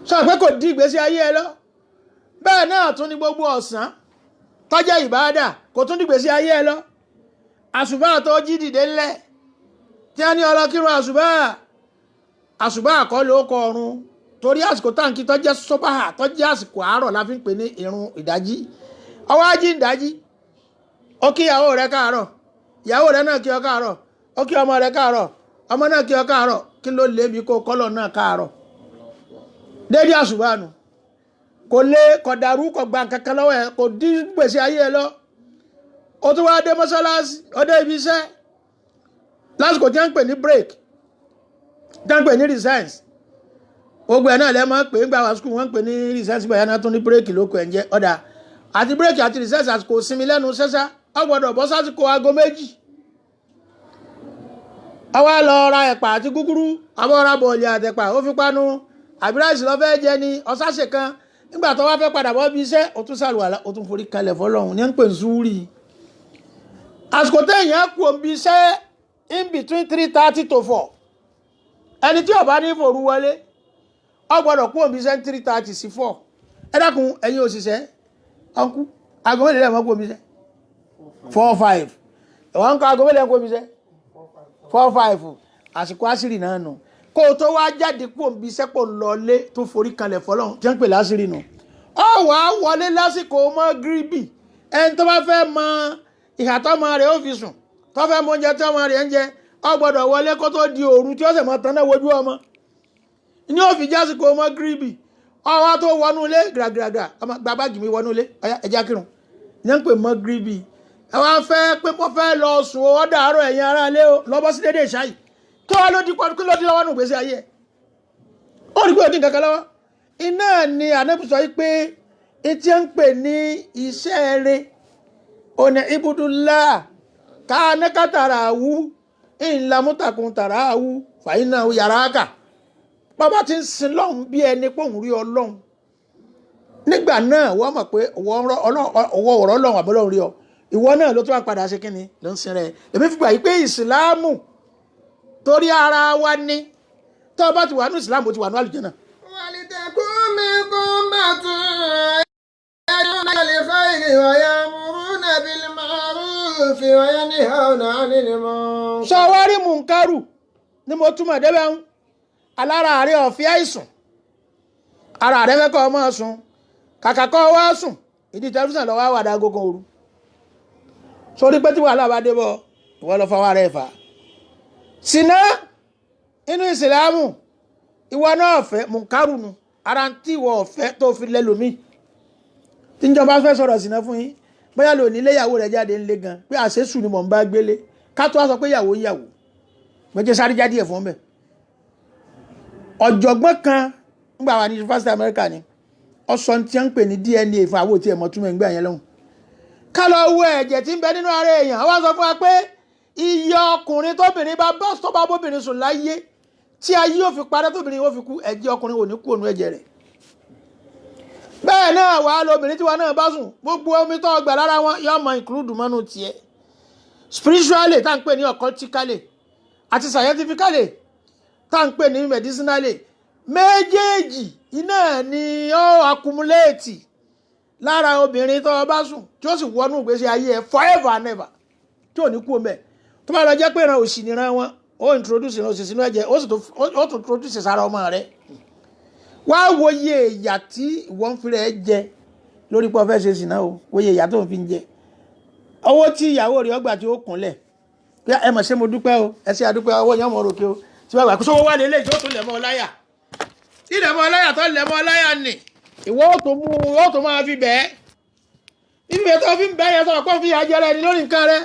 sọ pé kò dí ìgbésí ayé ẹ lọ bẹ́ẹ̀ náà tún ní gbogbo ọ̀sán tọ́jẹ́ ìbáàdà kò tún dìgbésí ayé ẹ lọ àsùbá tó jí dìde ńlẹ̀ tí a ní ọlọ́kírun àsùbá àkọ́ ló kọ ọ̀run torí àsìkò táǹkì tọ́jẹ́ sọ́bàá tọ́jẹ́ àsìkò àárọ̀ la fi ń pè ní ìrun ìdájí ọwọ́ ají ìdájí ó kí ìyàwó rẹ̀ káàárọ̀ ìyàwó rẹ̀ náà kí ọ káàárọ̀ ó kí ọmọ rẹ̀ káàárọ̀ ọmọ náà kí ọ káàárọ̀ kí ló lè bí kó kọ́lọ̀ náà káàárọ̀ déédéé àsùbá nù kò lè kọ̀dàrú kọ̀ gba kankan lọ́wọ́ ẹ̀ kò dín gbèsè ayé ẹ lọ ó tún wá dé mọ́sálásí ó dé ibi iṣẹ́ lásìkò tí wọ́n ń pè ní break tí wọ́n ń pè ní recess gbogbo ẹ̀ náà lẹ́ máa ń pè é gbà wá skul wọ́n ń pè ní recess bẹ̀rẹ̀ náà tún ní break lóko ẹ̀ ń jẹ́ ọ̀dà àti break àti recess àsìkò sinmi lẹ́nu ṣẹ́ṣá ó gbọ́dọ̀ bọ́ sásìkò aago 2 àwa lọ ra ẹ̀pà àti gúgúrú àbọ̀ ra bọ̀ọ̀lì àtẹ̀pà ó fi panu àbí ráìsì lọ fẹ́ jẹ ni ọ̀sáṣe kan nígbà tó wá fẹ́ padà bọ́ bí iṣẹ́ ó tún sàlùwàlá ó tún forí kalẹ̀ fọlọ́hún ní ń pè zúrì àsìkò téèyàn kú òbí iṣẹ́ in between 3:30 to 4 ẹni tí ó bá ní fòru wọlé ó gbọ́dọ̀ kú òbí iṣẹ́ 3:30 sí 4 ẹ dákun ẹ̀yin òṣìṣẹ́ ọkú aago mélòó lẹ́ẹ̀mọ́ kú òbí iṣẹ́ 4-5 ẹ̀wọ̀n ń kọ́ aago mélòó kú òbí iṣẹ́ 4-5 àsìkò àṣírí náà nù kó o tó wá jáde kú òbí iṣẹ́ pò ń lọlé tó forí kalẹ̀ fọlọ́hún tí wọ́n ń pè láṣírí nù ó wà á wọlé lásìkò mọ́ gíríbì ẹni tó bá fẹ́ mọ ìhà tọ́mọ rẹ̀ ó fi sùn tó fẹ́ mọ oúnjẹ tí ọmọ rẹ̀ ń jẹ ó gbọ́dọ̀ wọlé kó tó di òru tí ó sì mọ tán náà wojú ọmọ ní ó fi jásìkò mọ́ gíríbì ọwọ́ tó wọnú ilé gàgàgà ọmọ bàbá jìmí wọnú ilé ẹja kírun ní ń pè mọ́ gíríbì ẹ wá fẹ́ pé mo fẹ́ lọ sùn ó dàárọ̀ ẹ̀yin ará ilé lọ́bọ́ sí dédé ìṣáyì kí wọ́n ló di lọ́wọ́ nù gbèsè ayé ó rí pé òdì kankan lọ́wọ́ iná ni ànábì sọ pé etí ń pè ní iṣẹ́ rẹ̀ òní ibùdókà kánẹ́kàtàràwù ìlàmútàkùn tàràwù fàyínà yàrá bàbá ti ń sin lọ́hùn bí ẹni pé òun rí ọlọ́hun nígbà náà wọ́n mọ̀ pé ọwọ́ ọ̀rọ̀ ọlọ́hun àbọ́lọ́hun rí ọ ìwọ náà ló tún wá padà ṣe kí ni ló ń sin rẹ̀ èmi fi gbà yí pé ìsìláàmù torí ara wa ní tó bá ti wà ní ìsìláàmù ó ti wà ní àlùjánnà. wàlìtẹ̀kùn mi kún mẹ́tún يدعون للخير ويأمرون بالمعروف وينهون عن المنكر. sọwárí munkaru ni mo túmọ̀ débẹ̀ ń alára àárẹ̀ ọ̀fẹ́ àìsùn ara rẹ̀ fẹ́ kọ́ ọmọ sùn kàkà kọ́ wá sùn ìdí tẹlifíṣàn lọ́wọ́ àwàdà agogo òru sórí pé tí wàhálà bá dé bọ̀ ìwọ lọ fọwọ́ rẹ̀ fà. sìnà inú ìsìlámù ìwọ náà ọ̀fẹ́ munkaru nu ara ń tí ìwọ ọ̀fẹ́ tó fi lẹ́lòmíì tí ìjọba fẹ́ sọ̀rọ̀ sínú fún yín bóyá lò nílé ìyàwó rẹ̀ jáde ńlé gan pé àṣẹ́sù ni mò ń bá gbélé ká tó wá sọ pé ìyàwó ìyàwó méje sáré jáde ẹ̀ fún bẹ̀ ọ̀jọ̀gbọ́n kan nígbà wà ní University America ni ọ̀sán tí wọ́n ń pè ní DNA fún àwọn òtí ẹ̀mọ́ túmọ̀ ẹ̀ngbẹ́ yẹn lọ́hùn. ká lọ wo ẹ̀jẹ̀ tí ń bẹ nínú ara èèyàn wọ́n sọ fún wa pé iye ọkùnrin tóbìnrin bá tó bá bóbìnrin sùn láyé tí ayé yóò fi parẹ́ tóbìnrin yóò fi kú ẹ̀jẹ̀ ọkùnrin ò ní kú ònú ẹ̀jẹ̀ rẹ̀. bẹ́ẹ̀ náà wà á lóbìnrin tí wọn náà bá sùn gbogbo omi tó gbà lára wọn yóò mọ include mọ́nú tiẹ̀ spiritually tá à ń pè ní occultically àti scientifically tá à ń pè ní medicinally méjèèjì iná ni ó accumulate lára obìnrin tó bá sùn tí ó sì wọnú ìgbésí ayé ẹ forever and ever tí ò ní kú ọmọ ẹ tó bá lọ jẹ́ pé ìran òsì nìran wọn ó introduce ìran òsì sínú ẹ̀jẹ̀ ó tún introduce sára ọmọ rẹ wá wo iye ìyà tí ìwọ ń fi rẹ jẹ lórí pé ó fẹ́ ṣe sìnà o wo iye ìyà tó ń fi ń jẹ owó tí ìyàwó rẹ ọgbà tí ó kúnlẹ̀ pé ẹ mọ̀ ṣé mo dúpẹ́ o ẹ ṣe àdúpẹ́ owó yẹn mọ̀ ròkè o tí wọ́n gbà kó sówó wà lélẹ̀ tí ó tún lẹ̀ mọ́ láyà tí lẹ̀ mọ́ láyà tó lẹ̀ mọ́ láyà nì ìwọ ó tó máa fi bẹ́ẹ̀ ibi tó fi ń bẹ́ẹ̀ yẹn sọ̀rọ̀ kó fi àjẹrẹ ẹni lórí nǹkan rẹ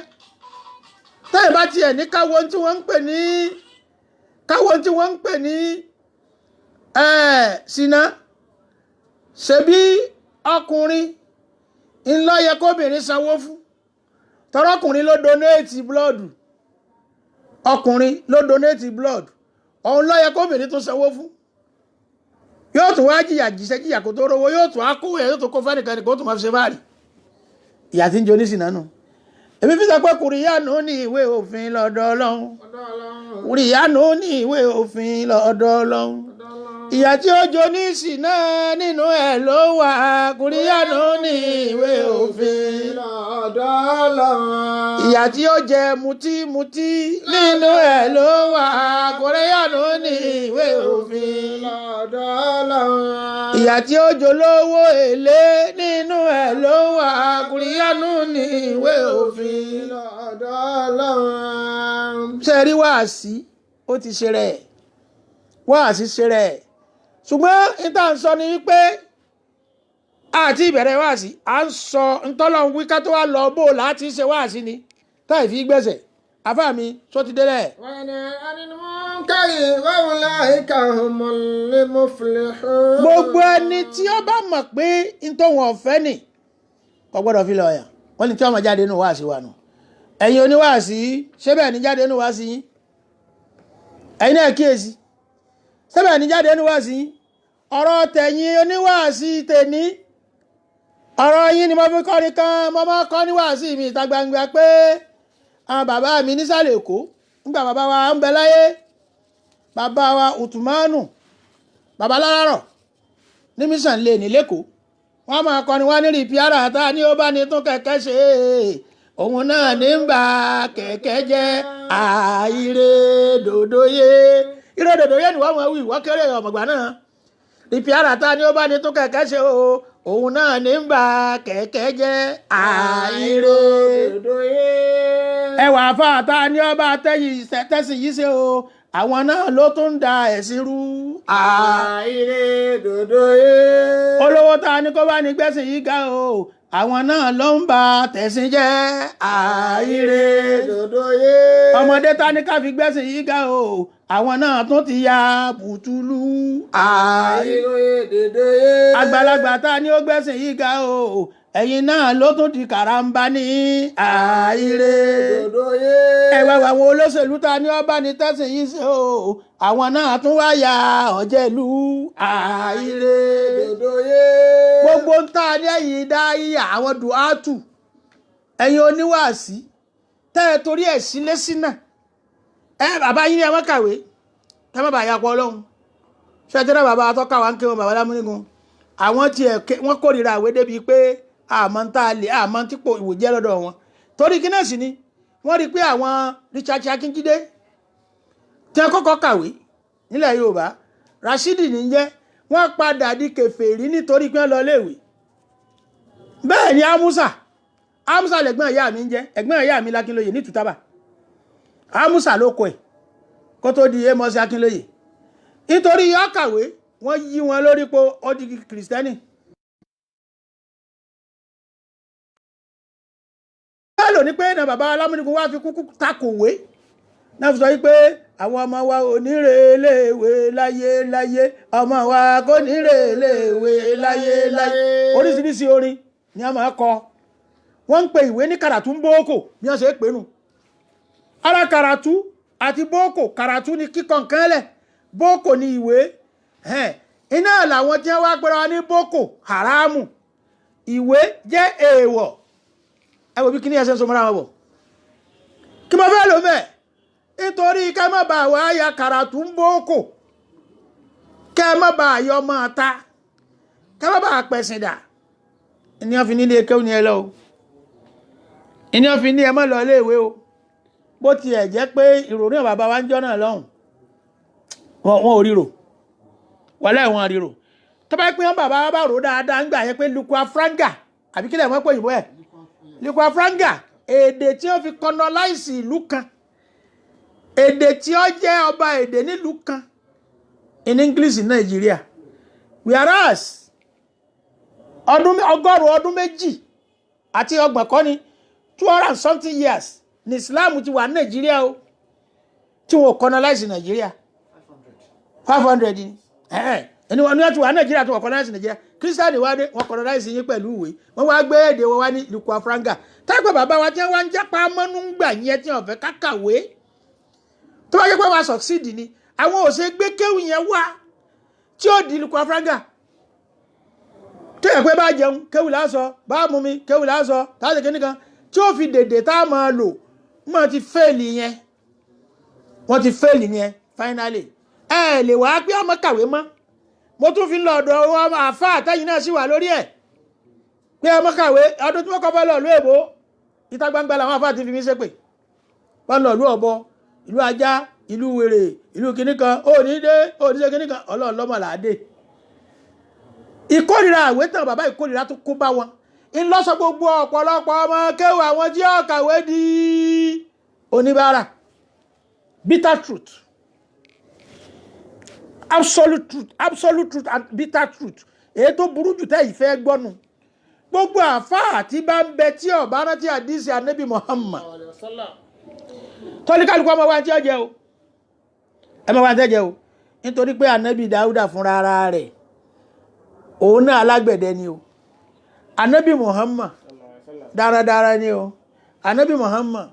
táyì bá tiẹ̀ ní káwọn tí wọ́n ń pè ní ṣìnà ṣebí ọkùnrin ńlọ yẹ kóbìnrin sanwó fún tọrọkùnrin ló donate blood ọkùnrin ló donate blood òun ló yẹ kóbìnrin tó sanwó fún yóò tún wá jìyà jìyà kó tó rówó yóò tún á kó yóò tún kó fẹ́nìkan kó tún máa fi ṣe báàrí ìyá tí ń jẹ oníṣìnà nù èmi fi sọ pé kùrìyànù ní ìwé òfin lọ́dọ̀ Ọlọ́run kùrìyànù ní ìwé òfin lọ́dọ̀ Ọlọ́run ìyà tí ó jẹ oníṣìnà nínú ẹ̀ ló wà kùrìyànù ní ìwé òfin lọ́dọ̀ Ọlọ́run ìyà tí ó jẹ mutí nínú ẹ̀ ló wà kùrìyànù ní ìwé òfin lọ́dọ̀ Ọlọ́run ìyà tí ó jẹ olówó èlé nínú ẹ̀ ló wà kùrìyànù ní ìwé òfin lọ́dọ̀ Ọlọ́run. ṣe rí wáàsí ó ti ṣe rẹ̀ wáàsí ṣe rẹ̀ ṣùgbọ́n ìta ń sọ ni wípé àti ìbẹ̀rẹ̀ wáàsí à ń sọ ntọ́lọ́hún wí ká tó wá lọ bó láti ṣe wáàsí ni táì fi gbẹ̀sẹ̀ àfáà mi tó ti délẹ̀. gbogbo ẹni tí ó bá mọ̀ pé ntọ́wọ̀n ọ̀fẹ́ nì kò gbọ́dọ̀ fi lọ yàn wọ́n ní tí wọ́n máa jáde nínú wáàsí wa nù ẹ̀yin oníwáàsí ṣé bẹ́ẹ̀ ni jáde nínú wáàsí yín ẹ̀yin náà kíyèsí ṣé bẹ́ẹ̀ ni jáde nínú wáàsí yín ọ̀rọ̀ tẹ̀yin oníwáàsí tèní ọ̀rọ̀ yín ni mo fi kọ́ nìkan mo máa kọ́ níwáàsí mi ìta gbangba pé àwọn bàbá mi nísàlẹ̀ Èkó nígbà bàbá wa ń bẹ láyé bàbá wa Utumanu bàbá Lárárọ̀ ní mission lane ní lẹ́kọ̀ọ́ wọ́n máa kọ́ ni wọ́n ní rìpíárà tá ní ó bá ní tún kẹ̀kẹ́ ṣe òun náà ní ń bà kẹ̀kẹ́ jẹ́ àìrè dòdòyé ìrè dòdòyé ni wọ́n mọ̀ wí wọ́n kéré ọ̀mọ̀gbà náà rìpíárà tá ní ó bá ní tún kẹ̀kẹ́ ṣe òun náà ní ń bà kẹ̀kẹ́ jẹ́ àìrè dòdòyé ẹwà fáta ní ọba tẹ́sí yìí ṣe o àwọn náà ló tún da ẹ̀sìn rú àìrè dòdòyé olówó ta ní kó bá ní gbẹ́sìn yìí ga o àwọn náà ló ń ba tẹ̀sìn jẹ́ àìrè dòdòyé ọmọdé ta ní ká fi gbẹ́sìn yìí ga o àwọn náà tún ti ya bùtùlù àìrè dòdòyé àgbàlagbà ta ní ó gbẹ́sìn yìí ga o ẹ̀yin náà ló tún di kàràmbá ní àìrè dòdòyé ẹ̀wà àwọn olóṣèlú ta ní ọba ní tẹ̀sìn yìí ṣe o àwọn náà tún wá ya ọ̀jẹ̀lú àìrè dòdòyé gbogbo ń ta ní ẹ̀yìn dáìyà àwọn dùátù ẹ̀yin oníwàásí tẹ́ ẹ torí ẹ̀ sílé sínà bàbá yín ni ẹ má kàwé ẹ má bàa yapọ̀ Ọlọ́run ṣé ẹ tẹ́lẹ̀ bàbá atọ́ka wa ń ké wọn bàbá Lámúnigun àwọn tiẹ̀ wọ́n kórìíra àwé débi pé àmọ́ ń tá a lè àmọ́ ń típò ìwò jẹ́ lọ́dọ̀ wọn torí kí náà sì ni wọ́n rí i pé àwọn Richard Akíntúndé tí wọ́n kọ́kọ́ kàwé nílẹ̀ Yorùbá Rashidi ní jẹ́ wọ́n padà di kèfèrí nítorí pé wọ́n lọ léèwé bẹ́ẹ̀ ni Amusa lẹ̀gbọ́n ìyá mi ń jẹ́ ẹ̀gbọ́n ìyá mi l'Akínlóye ní Ìtútàbà Amusa ló kọ ẹ̀ kó tó di Amos Akínlóye nítorí ó kàwé wọ́n yí wọn lórí pé ó di kìrìsìtẹ́nì bẹ́ẹ̀ lò ní pé náà bàbá Lámúnigun wá fi kúkú takòwé náà fi sọ wípé àwọn ọmọ wa ò ní re iléèwé láyé láyé ọmọ wa kò ní re iléèwé láyé láyé oríṣiríṣi orin ni a máa kọ wọ́n ń pe ìwé ní kàràtú ń bóókò bí wọ́n ṣe é pè nù ara kàràtú àti bóókò kàràtú ni kíkọ nǹkan lẹ̀ bóókò ni ìwé iná làwọn tí wọ́n wá gbéra wa ní bóókò haramu ìwé jẹ́ èèwọ̀ ẹ wò bí kíní ẹsẹ̀ ń so mọ́ra wọn bọ̀ kí mo fẹ́ lò mẹ́ẹ̀ nítorí ká má bàa wá ya kàràtú ń bóókò ká má bàa yọ ọmọ ta ká má bàa pẹ̀sìn dà ìní wọn fi nílé kéwù ní ẹ lọ o ìní wọn fi ní ẹ má lọ iléèwé o bó tiẹ̀ jẹ́ pé ìrònú bàbá wa ń jọ́ náà lọ́hùn wọn ò ríro wọlé wọn ríro tó bá pín wọn bàbá wa bá rò dáadáa ń gbà yẹn pé Lukua-Franga àbí kílẹ̀ mọ́ pé òyìnbó ẹ̀ Lukua-Franga èdè tí ó fi colonize ìlú kan èdè tí ó jẹ́ ọba èdè nílùú kan in English in Nigeria whereas ọgọ́rùn ọdún méjì àti ọgbọ̀n kọ́ ni 200 something years ní Islam ti wà ní Nigeria o tí wọ́n colonize Nigeria 500 ni ẹni wọn ni wọ́n ti wà ní Nigeria tí wọ́n colonize Nigeria Christian wá dé wọ́n colonize yín pẹ̀lú ìwé wọ́n wá gbé èdè wọn wá ní Lukua-Franga táìpẹ́ bàbá wa tí wọ́n ń jápa mọ́nú ń gbà yẹn tí wọ́n fẹ́ kákàwé tó bá yẹ pé wọ́n succeed ni àwọn ò ṣe gbé kéwù yẹn wá tí ó di Lukua-Franga tó yẹ pé bá jẹun kéwù lásọ bá mú mi kéwù lásọ táàtì kìíní kan tí ó fi dèdè tá a máa lò wọ́n ti fẹ́ẹ̀lì yẹn wọ́n ti fẹ́ẹ̀lì yẹn finally ẹ lè wá pé ọmọ kàwé mọ́ mo tún fi ń lọ ọ̀dọ̀ ọmọ àfa àtẹ̀yìn náà sì wà lórí ẹ̀ pé ọmọ kàwé ọdún tí wọ́n kọ́ fẹ́ lọ ìlú èbó ìta gbangba làwọn àfa ti fi mí ṣépè wọ́n lọ ìlú ọ̀bọ ìlú ajá ìlú wèrè ìlú kìnnìkan òní ṣe kìnnìkan ọlọ́ọ̀lọ́mọ làádé ìkórìíra àwé tán bàbá ìkórìíra tó kó bá wọn ńlọ́sọ gbogbo ọ̀pọ̀lọpọ̀ ọmọ kéwù àwọn tí ó kàwé di oníbàárà bitter truth absolute truth and bitter truth èyí tó burú jù tẹ́ ìfẹ́ gbọ́nu gbogbo àfáà tí bá ń bẹ tí ọ̀bá rántí àdísì ànábì Muhammad tọ́líkàlùkù ọmọ wa tí ó jẹ́ o ẹmọ wa tẹ́ jẹ́ o nítorí pé ànábì Dáúdà fúnra ara rẹ̀ òun náà alágbẹ̀dẹ ni o ànábì Muhammad dáradára ni o ànábì Muhammad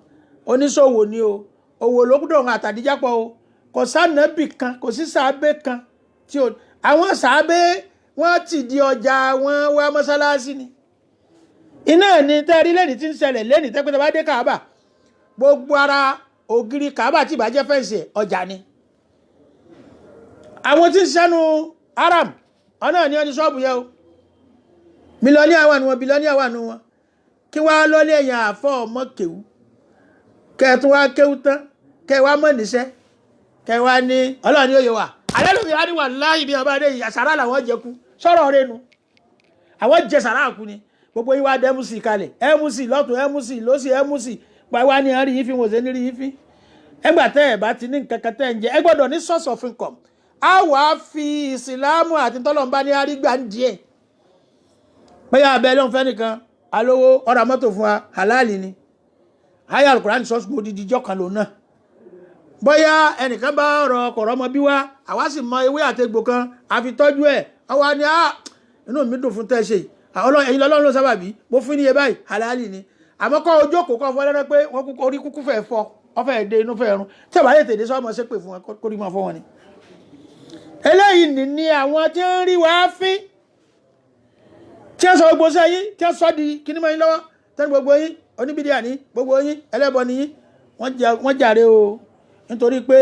oníṣòwò ni o òwò lókùdọ̀ àtàdíjápọ̀ o kò sànábì kan kò sí sàábé kan tí o àwọn sàábé wọ́n ti di ọjà wọn wá mọ́sálásí ni iná ní tẹ́rí lẹ́ni tí ń ṣẹlẹ̀ lẹ́ni tẹ́pẹ́tẹ́ bá dé Kaaba gbogbo ara ògiri Kaaba tí ìbàjẹ́ fẹ́ǹsì ọjà ni àwọn tí ń ṣẹ́nu haram ọ̀nà ní ọdún ṣọ́ọ̀bù yẹ o mílíọ̀nì àwọn ni wọn bílíọ̀nì àwọn ni wọn kí wá lọ́lé èèyàn àfọ́ ọmọ kéwú kẹtún wá kéwú tán kẹwàá mọ̀ níṣẹ́ kẹwàá ní ọlọ́ọ̀ni òye wà alẹ́lùmí wá ní wà láì bí ọba dé àṣàrà làwọn jẹku sọ̀rọ̀ rẹnu àwọn jẹ sàrà kú ni gbogbo yín wá dẹ́ mc kalẹ̀ mc lọ́tún mc lọ́sì mc pàwá ní àárín yín fi wọ́n ṣe ní rí yín fi ẹgbà tẹ́ ẹ̀ bá ti ní nǹkan kan tẹ́ ẹ̀ ń jẹ ẹ gbọ́dọ̀ ní source of income a wà á fi ìsìlámù àti tọ́lọ̀mbá ní àrígbà ń díẹ̀ bóyá abẹ́ ló ń fẹ́ nìkan alówó ọ̀rọ̀ mọ́tò fún wa halali ni ayé alukurani sọ́ọ̀sì mo di dijọ́ kan lòun náà bóyá ẹnìkan bá ọ̀rọ̀ kọ̀rọ̀ ọmọ bí wá àwa sì mọ ewé àtegbò kan àfi tọ́jú ẹ̀ àwa ni inú mi dùn fún tẹ́ ṣe ẹ̀yin lọ́lọ́run ló sábà bí mo fún níye báyìí halali ni àmọ́ kọ́ ojú òkú kọ́ fọ́ lẹ́rẹ́ pé wọ́n kú orí kúkú fẹ́ fọ́ ọfẹ́ èdè inú fẹ́ ẹ̀rùn tí àbá lè tèdè sọ́mọ ṣépè fún wọn kórí mọ́ fọ́ wọn ni. eléyìí ni àwọn tí ń rí wàá fín tí ń sọ gbogbo sẹ́yìn tí ń sọ di kíní mọ́ yín lọ́wọ́ tẹ́ni gbogbo yín oníbídíà ní gbogbo yín ẹlẹ́bọ ní yín wọ́n jàre o nítorí pé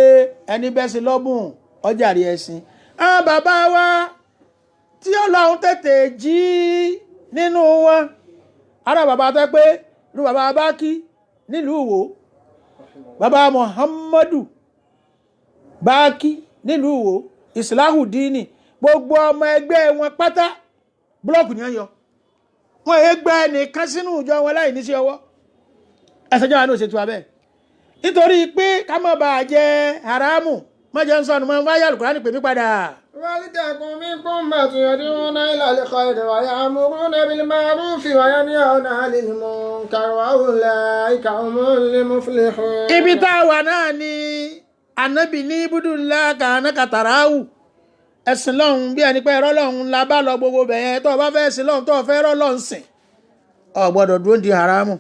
ẹni bẹ́ẹ̀ sí lọ́bùn ọjàre ẹ̀sìn àwọn bàbá wa tí Ọlọ́run tètè jí nínú wọn ara bàbá tẹ́ pé inú bàbá Bákí nílùú Ìwó bàbá Muhammadu Bákí nílùú Ìwó Islahudini gbogbo ọmọ ẹgbẹ́ wọn pátá búlọ́ọ̀kù ní ọyọ wọn èé gbẹ nìkan sínú ìjọ wọn láì ní sí ọwọ́ ẹsẹjọ́ wa ní òṣètò abẹ́ nítorí pé ká má bàa jẹ haramu má jẹ́ ń sọnù mọ́ wáyà Al-Qur'ani pè mí padà. ولتكن منكم أمة يدعون إلى الخير ويأمرون بالمعروف وينهون عن المنكر وأولئك هم المفلحون. ibi tá a wà náà ni Ànábì ní ibùdókòlá kànáka tàràwù ẹ̀sìn lọ́hùn bí ẹni pé ẹ̀rọ lọ́hùn la bá lọ gbogbo bẹ̀yẹn tó o bá fẹ́ ẹ̀sìn lọ́hùn tó o fẹ́ ẹ̀rọ lọ́hùn sìn ọ gbọ́dọ̀ dúró di haramu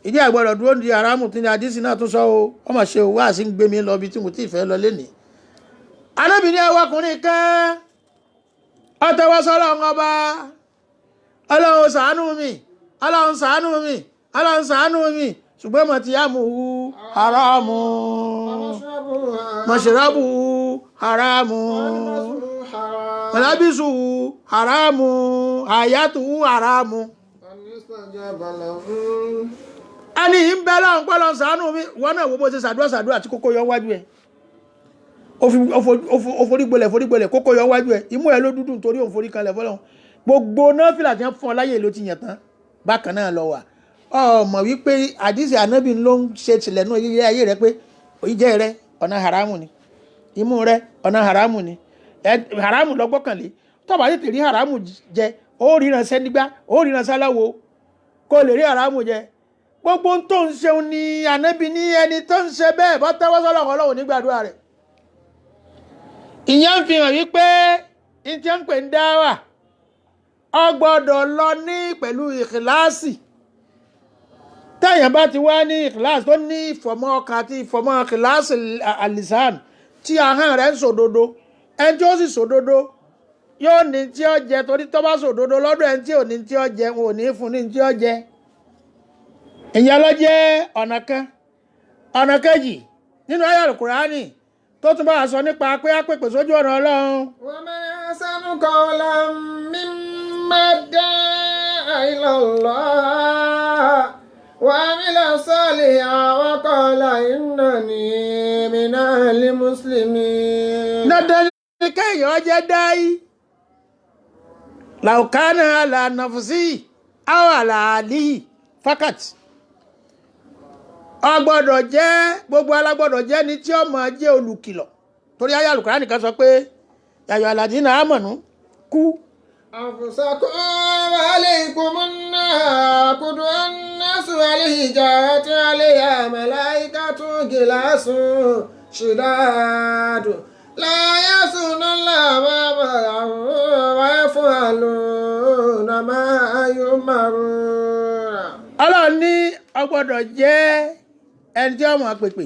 ìdí àgbọ́dọ̀ dúró di haramu tí ní àdísì náà tún sọ o ọmọ ṣe o wá sí ń gbé mi lọ bí tí mo ti fẹ́ lọ lénìí. Ànábì ní ẹwà ọkùnrin kan ọtẹwọ́ sọ́lọ́hùn ọba Ọlọ́hun ṣàánú mi Ọlọ́hun ṣàánú mi Ọlọ́hun ṣàánú mi ṣùgbọ́n mo ti yàmù haramu mọ̀ṣẹ̀rábù haramu mọ̀lábísù haramu àyàtù haramu. ẹni ń bẹ lọ́hùn pọ́lọ́ ṣàánú mi wọ́n náà wo bó ṣe ṣàdúrà tí kókó yọ wájú ẹ̀ ó forígbolẹ̀ kókó yọ wájú ẹ̀ imú ẹ̀ ló dúdú nítorí òun forí kanlẹ̀ fọlọ́hun gbogbo náfìlà tí wọ́n fún ọ láyè ló ti yàn tán bákan náà lọ wà ọmọ wípé àdìsí Ànábì ló ń ṣe tìlẹ̀ náà yíyẹ ayé rẹ pé ìjẹ rẹ ọ̀nà haramu ni imú rẹ ọ̀nà haramu ni haramu lọ gbọ́kànlé tó bá tètè rí haramu jẹ ó ríran sẹ́nigbá ó ríran sáláwo kó lè rí haramu jẹ gbogbo tó ń ṣeun ni Ànábì ní ẹni tó ń ṣe bẹ́ẹ̀ bá tẹ́wọ́ sọ́lọ́run Ọlọ́run nígbàdúrà rẹ̀ ìyẹn ń fi hàn wípé ìtí ń pè ń dáwà ọ gbọ́dọ̀ lọ ní pẹ̀lú ìkìláàsì táyàn bá ti wá ní ìkìláàsì tó ní ìfọ̀mọ́ ọkàn àti ìfọ̀mọ́ ìkìláàsì àlìsàn tí ahọ́n rẹ̀ ń sòdodo ẹni tí ó sì sòdodo yóò ní tí ó jẹ torí tó bá sòdodo lọ́dọ̀ ẹni tí ò ní tí ó jẹ wọn ò ní fún ní tí ó jẹ ìyẹn ló jẹ́ ọ̀nà kan ọ̀nà kejì nínú ayé Al-Qur'ani tó tún bá a sọ nípa pé á pèpè sójú ọ̀nà Ọlọ́run. ومن أحسن قولا ممن دعا إلى الله وعمل صالحا وقال إنني من المسلمين. dandan ni kéèyàn jẹ́ dáì law kana ala nafsi aw ala alihi fakat ọgbọ́dọ̀ jẹ́ gbogbo alágbọ́dọ̀ jẹ́ ní tí ó máa jẹ́ olùkìlọ̀ torí ayé Al-Qur'ani nìkan sọ pé yàyọ̀ aládìínà àmọ̀nù kú. أنفسكم وعليكم النار قدوا الناس والحجارة عليها ملائكة غلاظ شداد لا يعصون الله ما أمرهم ويفعلون ما يؤمرون. Ọlọ́run ní ọgbọ́dọ̀ jẹ́ ẹni tí ó máa pèpè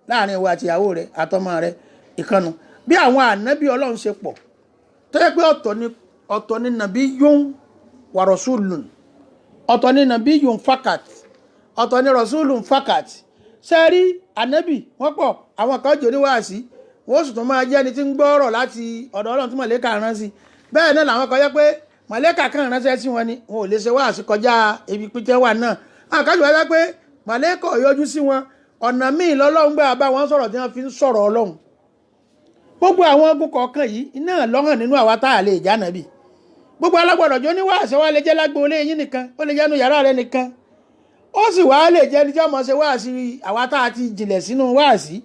láàrin ìwà àtìyàwó rẹ̀ àtọmọ rẹ̀ ìkànnù bí àwọn ànábì Ọlọ́run ṣe pọ̀ tó yẹ pé ọ̀tọ̀ ni nàbí yún wà rọ̀ṣúlùn ọ̀tọ̀ ni nàbí yún fakat ọ̀tọ̀ ni rọ̀ṣúlùn fakat sẹ́rí ànábì wọ́n pọ̀ àwọn kan jò níwáàsí wọ́n sì tún máa jẹ́ ẹni tí ń gbọ́rọ̀ láti ọ̀dọ̀ Ọlọ́run tí mọ̀lẹ́kà rán sí bẹ́ẹ̀ náà làwọn kan yẹ pé mọ̀lẹ́kà kan ránṣẹ́ sí wọn ni wọn ò lè ṣe wáàsí kọjá ibi pípẹ́ wà náà àwọn kan jù wáyé pé mọ̀lẹ́kà yọjú sí wọn ọ̀nà míì lọ́lọ́run gbà bá wọn sọ̀rọ̀ tí wọ́n fi ń sọ̀rọ̀ Ọlọ́run gbogbo àwọn ogun kọ̀ọ̀kan yìí iná lọ́hàn nínú àwa tá a lè já nàbì gbogbo alágbọ̀dọ̀ jó ní wáàsí wa lè jẹ́ lágbo ilé yín nìkan ó lè jẹ́ nu yàrá rẹ nìkan ó sì wá lè jẹ́ ní tí ọmọ ṣe wáàsí àwa tá a ti jìnlẹ̀ sínú wáàsí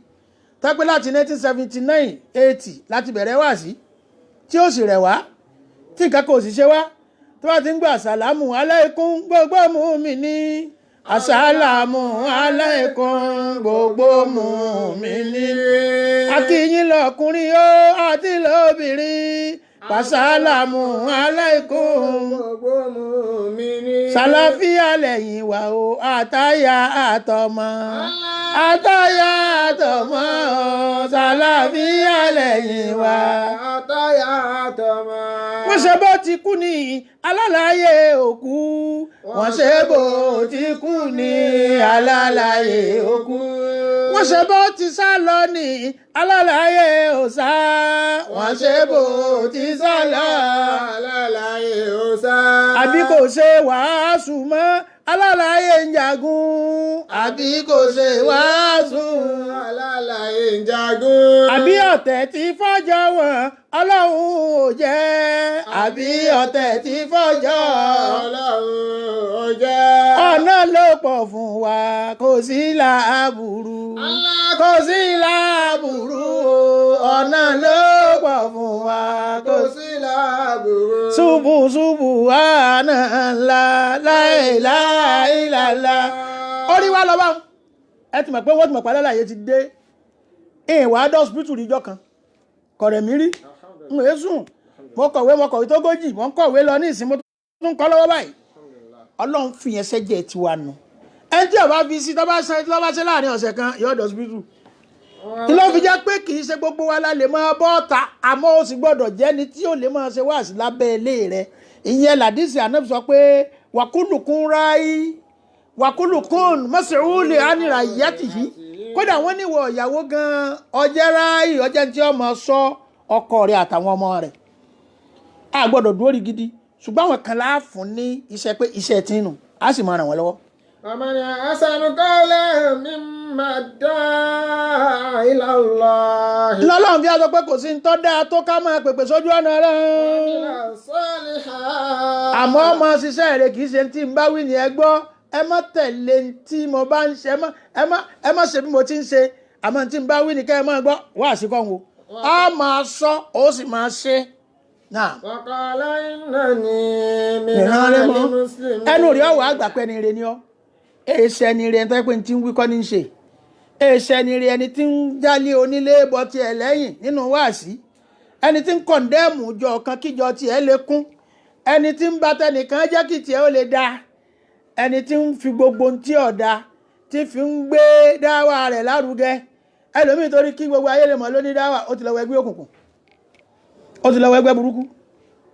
tẹ́pẹ́ láti 1979-80 láti bẹ̀rẹ̀ wáàsí tí ó sì rẹ̀ wá tí nǹkan kò sì ṣe wá tó bá ti ń gbà sàlámù aláìkún gbogbo mùmínì àsálàmù aláìkún gbogbo mùmínì akíyín lọkùnrin ó àti lóbìnrin pàṣálàmù aláìkún gbogbo mùmínì. sàlàfíà lẹ́yìn wà ó àtàyà àtọmọ àtàyà àtọmọ sàlàfíà lẹ́yìn wà àtàyà àtọmọ. wọ́n ṣe bó ti kú ní alálàyé òkú wọ́n ṣe bó ti kú ní alálàyé òkú wọ́n ṣe bó ti sá lọ ní alálàyé òsá wọ́n ṣe bó ti sá lọ alálàyé òsá. àbí kò ṣe wàásù mọ́ alálàyé ń jagun àbí kò ṣe wàásù alálàyé ń jagun. àbí ọ̀tẹ̀ tí fọ́jọ́ wọn Ọlọ́run ò jẹ́ àbí ọ̀tẹ̀ tí fọ́jọ́ Ọlọ́run ò jẹ́. ọ̀nà ló pọ̀ fún wa kò sí làbùrù kò sí láàbùrú ọ̀nà ló pọ̀ fún wa kò sí láàbùrú. ṣubú àná ńlá láìláìlàlá. orí wa lọ bá wọn ẹ ti mọ̀ pé wọ́n ti mọ̀ pé alálàyé ti dé ìwà dọ́sibítù níjọ́ kan kọ̀rẹ̀ mi rí ń wé sùn mo kọ̀wé tó gójì mo ń kọ̀wé lọ ní ìsìn mo tún kọ́ lọ́wọ́ báyìí ọlọ́run fi yẹn sẹ́jẹ̀ tiwa nù ẹni tí ọba fi sí tọ́ba ṣe láàrin ọ̀sẹ̀ kan yóò dọ́sibítù ló fi jẹ́ pé kì í ṣe gbogbo wa la lè máa bọ́ ọ̀tá àmọ́ ó sì gbọ́dọ̀ jẹ́ ni tí ó lè máa ṣe wáàsí lábẹ́ ilé rẹ̀ ìyẹn làdísì ànábì sọ pé wàkúlùkún ráí wàkúlùkún mọ́sẹ̀rúlẹ̀ ánìrà ìyàtìyí kódà wọ́n níwọ̀ ìyàwó gan-an ọjẹ́ ráí ọjẹ́ tí ó máa sọ ọkọ rẹ̀ àtàwọn ọmọ rẹ̀ a gbọ́dọ̀ dúró rí gidi ṣùgbọ́n àwọn kan láàfún ní iṣẹ́ pé iṣẹ́ tí nù á sì máa ràn wọ́n lọ́wọ́. ومن أحسن قولا ممن دعا إلى الله. lọ́lọ́run fi aṣọ pé kò sí ní tọ́ dáa tó ká máa pèpè sójú ọ̀nà rẹ̀. وعمل صالحا. àmọ́ ọmọ ṣiṣẹ́ rẹ̀ kì í ṣe tí ń bá wí ni ẹ gbọ́ ẹ má tẹ̀lé tí mo bá ń ṣe ẹ má ṣe bí mo ti ń ṣe àmọ́ tí ń bá wí ni kẹ́ ẹ má gbọ́ wá àṣìkò ń wo a máa sọ ó sì máa ṣe. وقال إنني من المسلمين. ẹnu rí ọwọ́ àgbà pẹ́ ni ire ni ọ́ èsẹ̀ ni ire ẹni tó yẹ pé ní ti ń wí kọ́ ní í ṣe èsẹ̀ ni ire ẹni tí ń jálé onílé bọ́ tiẹ̀ lẹ́yìn nínú wáàsí ẹni tí ń kọ̀ǹdẹ́ẹ̀mù jọ kan kíjọ tiẹ̀ lè kún ẹni tí ń bá tẹnìkan jẹ́ kí tiẹ̀ ó lè dáa ẹni tí ń fi gbogbo ohun tí ọ̀dà tí fi ń gbé dáwà rẹ̀ lárugẹ ẹlòmíì torí kí gbogbo ayé lè mọ̀ lóní dáwà ó ti lọ wọ ẹgbẹ́ òkùnkùn ó ti lọ wọ ẹgbẹ́ burúkú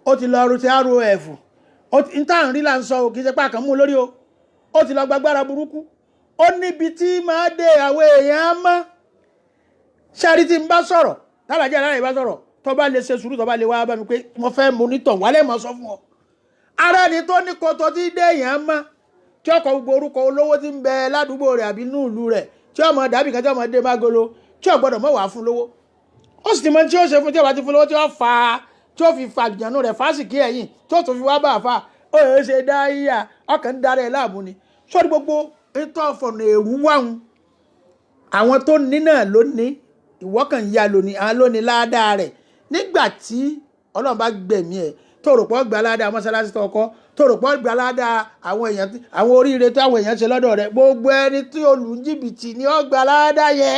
ó ti lọ rúti rof ń tà ń rí là ń sọ ò kì í ṣe pàkàn mú lórí o ó ti lọ gbàgbára burúkú ó níbi tí máa dé àwọn èèyàn mọ́ ṣáàrí tí ń bá sọ̀rọ̀ tábàjẹ́ aláàrẹ̀ bá sọ̀rọ̀ tó bá lè ṣe sùúrù tó bá lè wá bá mi pé mo fẹ́ mo nítọ̀ wálé mọ́ sọ fún ọ ara ẹni tó ní kòtò tí dé èèyàn mọ́ tí ọkọ̀ gbogbo orúkọ olówó tí ń bẹ ládùúgbò rẹ̀ àbí inú ìlú rẹ̀ tí ọmọ dàbí kan tí ọmọ dé mágolo tí ò gbọ́dọ̀ mọ̀ wá fún lówó ó sì ti mọ tí ó ṣe fún tí ó bá ti fún lówó tí ó fi fa àjànú rẹ̀ fásìkí ẹ̀yìn tí ó tún fi wá bá àfà ó yẹ ṣe dá yíyà ọkàn ń darẹ̀ láàmú ni sórí gbogbo ètò ọ̀fọ̀nà èrú wáhùn àwọn tó ní náà ló ní ìwọ́kàn ya lónìí àwọn ló ní ládàá rẹ̀ nígbà tí ọlọ́run bá gbẹ̀mí ẹ̀ tó rò pọ̀ gbà ládàá mọ́sálásí tó kọ́ tó rò pọ̀ gbà ládàá àwọn oríire tó àwọn èèyàn ṣe lọ́dọ̀ rẹ̀ gbogbo ẹni tí ó lù jìbìtì ni ó gbà ládàá yẹ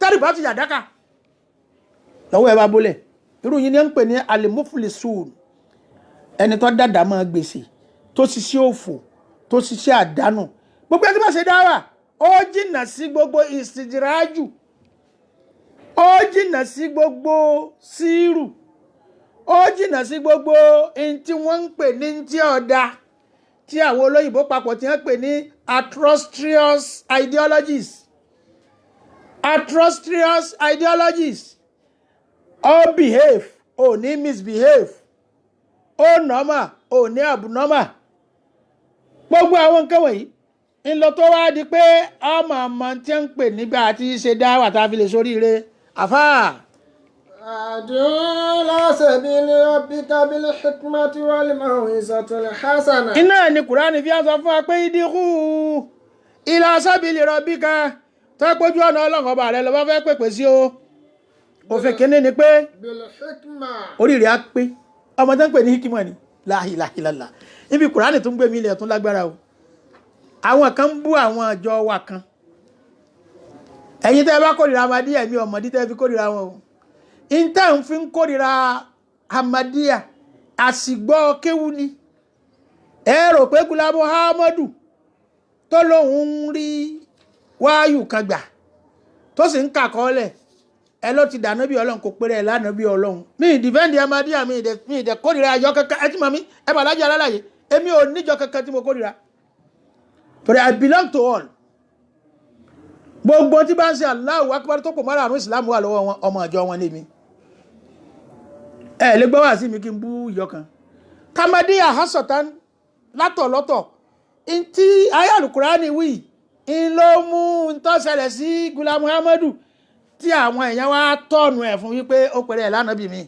tẹ́lẹ̀ bá ti yàdákà lọ́wọ́ ẹ bá bólẹ̀ irú yìí ni ń pè ní alimuflisun ẹni tó dàdà máa gbèsè tó ṣiṣẹ́ òfò tó ṣiṣẹ́ àdánù gbogbo ẹni bá ṣe dáwà ó jìnnà sí gbogbo ìsìdìrájù ó jìnnà sí gbogbo síírù ó jìnnà sí gbogbo ẹni tí wọ́n ń pè ní ti ọ̀dà tí àwọn olóyìnbó papọ̀ tí wọ́n pè ní atrocious ideologies ó behave ó ní misbehave ó normal ó ní abnormal gbogbo àwọn nǹkan wọ̀nyí ńlọ tó wá di pé ọmọ ọmọ tí ń pè nígbà tí ṣe dá wà tá a fi lè sóríire àfà. àdúrà sabili rabbika bil hikmati wal maw'izatil hasana. iná ni kùránì fi sọ fún wa pé ìdíkù ila sabili rabbika tó pójú ọ̀nà ọlọ́run ọba rẹ lọ́wọ́ fẹ́ pèpè sí o òfin kìíní ni pé bil hikma. oríire á pé ọmọ tó ń pè ní hikima ni la ilaha illallah níbi kùránì tó ń gbé mi ilẹ̀ tún lágbára o àwọn kan ń bú àwọn àjọ wa kan ẹ̀yin tẹ́ bá kórìíra Ahmadiyya ẹ̀mí ọmọdé tẹ́ fi kórìíra wọn o ìntẹ́ ń fi ń kórìíra Ahmadiyya àsìgbọ́ kéwú ni ẹ rò pé Gulamu Ahmadu tó lóun ń rí wáyù kan gbà tó sì ń kàkọ́ọ́lẹ̀ ẹ ló ti dànù bí ọlọ́run kò péré ẹ lánàá bí ọlọ́run mi ìdìfẹ́ǹdì Ahmadiyya mi ìdẹ kórìíra àjọ kankan ẹ ti mọ̀ mí ẹ bà lájà alálàyé èmi ò níjọ kankan tí mo kórìíra torí I belong to all gbogbo tí bá ń ṣe Allahu Akbar tó kò mọ́ra àrùn ìsìlámù wà lọ́wọ́ wọn ọmọ àjọ wọn lémi ẹ lè gbọ́ wá sí mi kí n bú ìyọ kan Ahmadiyya hasọ̀tán látọ̀lọ́tọ̀ ntí ayé Al-Qur'ani wí ń ló mú ń tó ṣẹlẹ̀ sí Gulamu Ahmadu tí àwọn èèyàn wá tọ́ọ̀nù ẹ̀ fún wípé ó pèrè ẹ̀ lánàá bí mi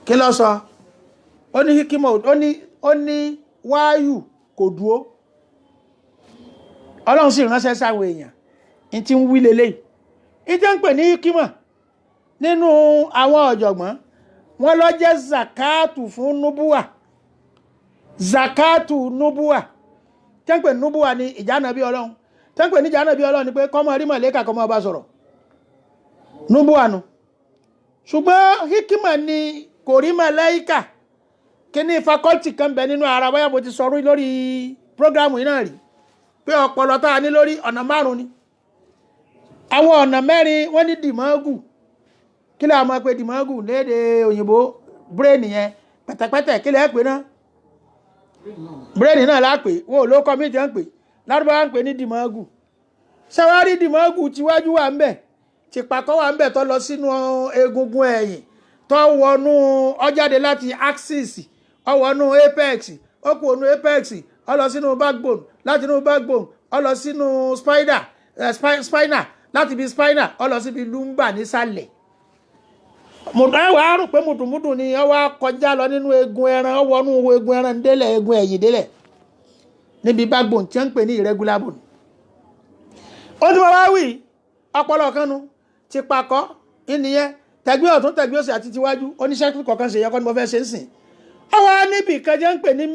kí ló sọ ó ní hikimo ó ní wáyù kò dúó ọlọ́run sì ránṣẹ́ sáwọn èèyàn ní tí ń wí lélẹ̀ ìjẹ́ ń pè ní hikima nínú àwọn ọ̀jọ̀gbọ́n wọn lọ jẹ́ zakatu fún nubuwa zakatu nubuwa tẹ́ ń pè nubuwa ní ìjánabi ọlọ́run tẹ́ ń pè ní ìjánabi ọlọ́run ni pé kọ́mọ rí màlẹ́kà kọ́mọ bá sọ̀rọ̀ nubuwa nu ṣùgbọ́n hikima ni kò rí màlẹ́kà kí ní fakọ́lítì kan bẹ nínú ara báyà bó ti sọ̀rọ̀ lórí prógrámù yìí náà rí pé ọpọlọ tá a ní lórí ọ̀nà 5 ni àwọn ọ̀nà 4 wọ́n ní dìmọ́gù kí lè máa pe dìmọ́gù léde òyìnbó brain yẹn pẹ̀tẹ̀pẹ̀tẹ̀ kí lè pè náà brain náà lápè wọn ò ló kọ́ méjì ń pè lárúbáwá ń pè ní dìmọ́gù ṣàwárí dìmọ́gù tíwájú wà ń bẹ̀ tìpàkọ́ wà ń bẹ̀ tó lọ sínú egungun ẹ̀yìn tó wọnú ọjáde láti axis ó wọnú apex ó kù ònú apex ó lọ sínú backbone láti inú backbone ó lọ sínú spinal láti ibi spinal ó lọ síbi lumbar nísàlẹ̀ wàá rò pé mùdùmùdù ni ó wá kọjá lọ nínú egun ẹran ó wọnú egun ẹran délẹ̀ egun ẹ̀yìn délẹ̀ níbi backbone tí wọ́n ń pè ní irregular bone. ó ti wọ́n wá wí ọpọlọ kan nu ti pakọ́ ìnìyẹn tẹ̀gbẹ́ ọ̀tún tẹ̀gbẹ́ òsì àti tiwájú oníṣẹ́ kọ̀ọ̀kan ṣe yẹ kọ́ ni mo fẹ́ ṣe ń sìn. ó wá níbi kan jẹ́ ń pè ní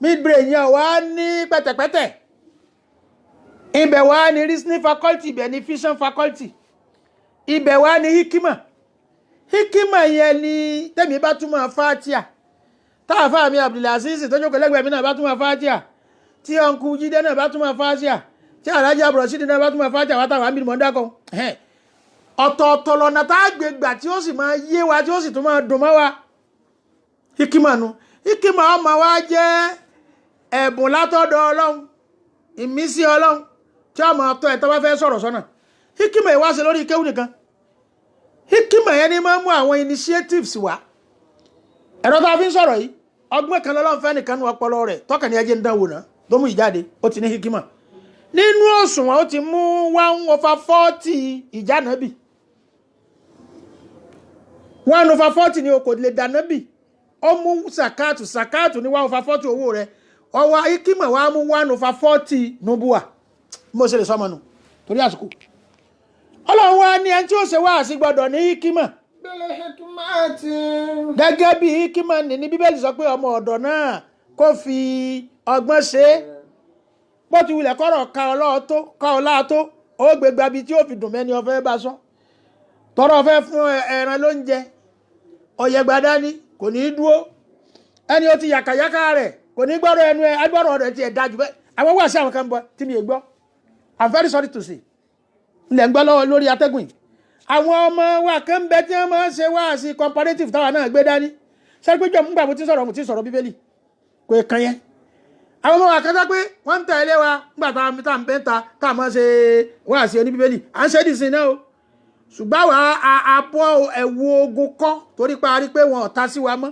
midbrain yẹn wá ní pẹ̀tẹ̀pẹ̀tẹ̀ ibẹ̀ wá ní reasoning faculty ibẹ̀ ní vision faculty ibẹ̀ wá ní hikima yẹn ni tẹ́mi bá túmọ̀ fatia táàfà mi Abdulaziz tó jókòó lẹ́gbẹ̀ẹ́ mi náà bá túmọ̀ fatia tí ọ̀nkú Jídé náà bá túmọ̀ fatia tí alájà Abdulrasheed náà bá túmọ̀ fatia wá táwọn àmì mọ̀ọ́dá kan ọ̀tọ̀ọ̀tọ̀ lọ́nà tá a gbé gbà tí ó sì máa yé wa tí ó sì tún máa dùn mọ́ wa hikima nu hikima ọmọ wa jẹ́ ẹ̀bùn látọ̀dọ̀ Ọlọ́run ìmísí Ọlọ́run tí ọmọ ọ̀tọ̀ ẹ̀ tó bá fẹ́ sọ̀rọ̀ sọ́nà hikima ìwá ṣe lórí kéwù nìkan hikima yẹn ni máa ń mú àwọn initiatives wá ẹ̀rọ tó a fi ń sọ̀rọ̀ yìí ọgbọ́n kan lọ́lọ́run fẹ́ nìkan nu ọpọlọ rẹ̀ tọ́kàn ní ẹjẹ́ ń dánwò náà tó mú ìjáde ó ti ní hikima nínú òṣùwọ̀n ó ti mú 1/40 ìjánabi 1/40 ni o kò lè dánábì ó mú sàkáàtù ní 1/40 owó rẹ̀ ọwọ́ hikima wa mú 1/40 nubuwa mo ṣe lè sọmọ nù torí àsìkò Ọlọ́run wa ní ẹni tí ó ṣe wáàsí gbọ́dọ̀ ní hikima gẹ́gẹ́ bí hikima ní Bíbélì sọ pé ọmọ ọ̀dọ̀ náà kó fi ọgbọ́n ṣe bó ti wulẹ̀ kọ́rọ̀ ká ọlá tó ó gbégbá bí tí ó fi dùn mẹ́ni ọ̀fẹ́ bá sọ tọrọ fẹ́ fún ẹran lóúnjẹ ọ̀yẹ̀gbàdá ni kò ní í dúró ẹni ó ti yàkàyàkà rẹ̀ kò ní gbọ́rọ̀ ẹnu ẹ agbọ́rọ̀ rẹ̀ ti ẹ̀ dájú bẹ́ẹ̀ àwọn wà sí àwọn kan bọ́ tí mi ì gbọ́ I'm very sorry to say ilẹ̀ ń gbọ́ lọ́wọ́ lórí atẹ́gùn yìí àwọn ọmọ wa kan bẹ tí wọ́n máa ń ṣe wá sí comparative táwa náà gbé dání sẹ́gbẹ́jọ́ mú gbà mo ti sọ̀rọ̀ Bíbélì kò kàn yẹn àwọn ọmọ wa kan sọ pé wọ́n ń tẹ̀lé wa nígbà tá à ń bẹ́ńta tá à máa ṣe wá sí oní Bíbélì à ń ṣe dìsín náà o ṣùgbọ́n àwa àbọ̀ ẹ̀wù ogun kọ́ torí pa rí pé wọn ò ta sí wa mọ́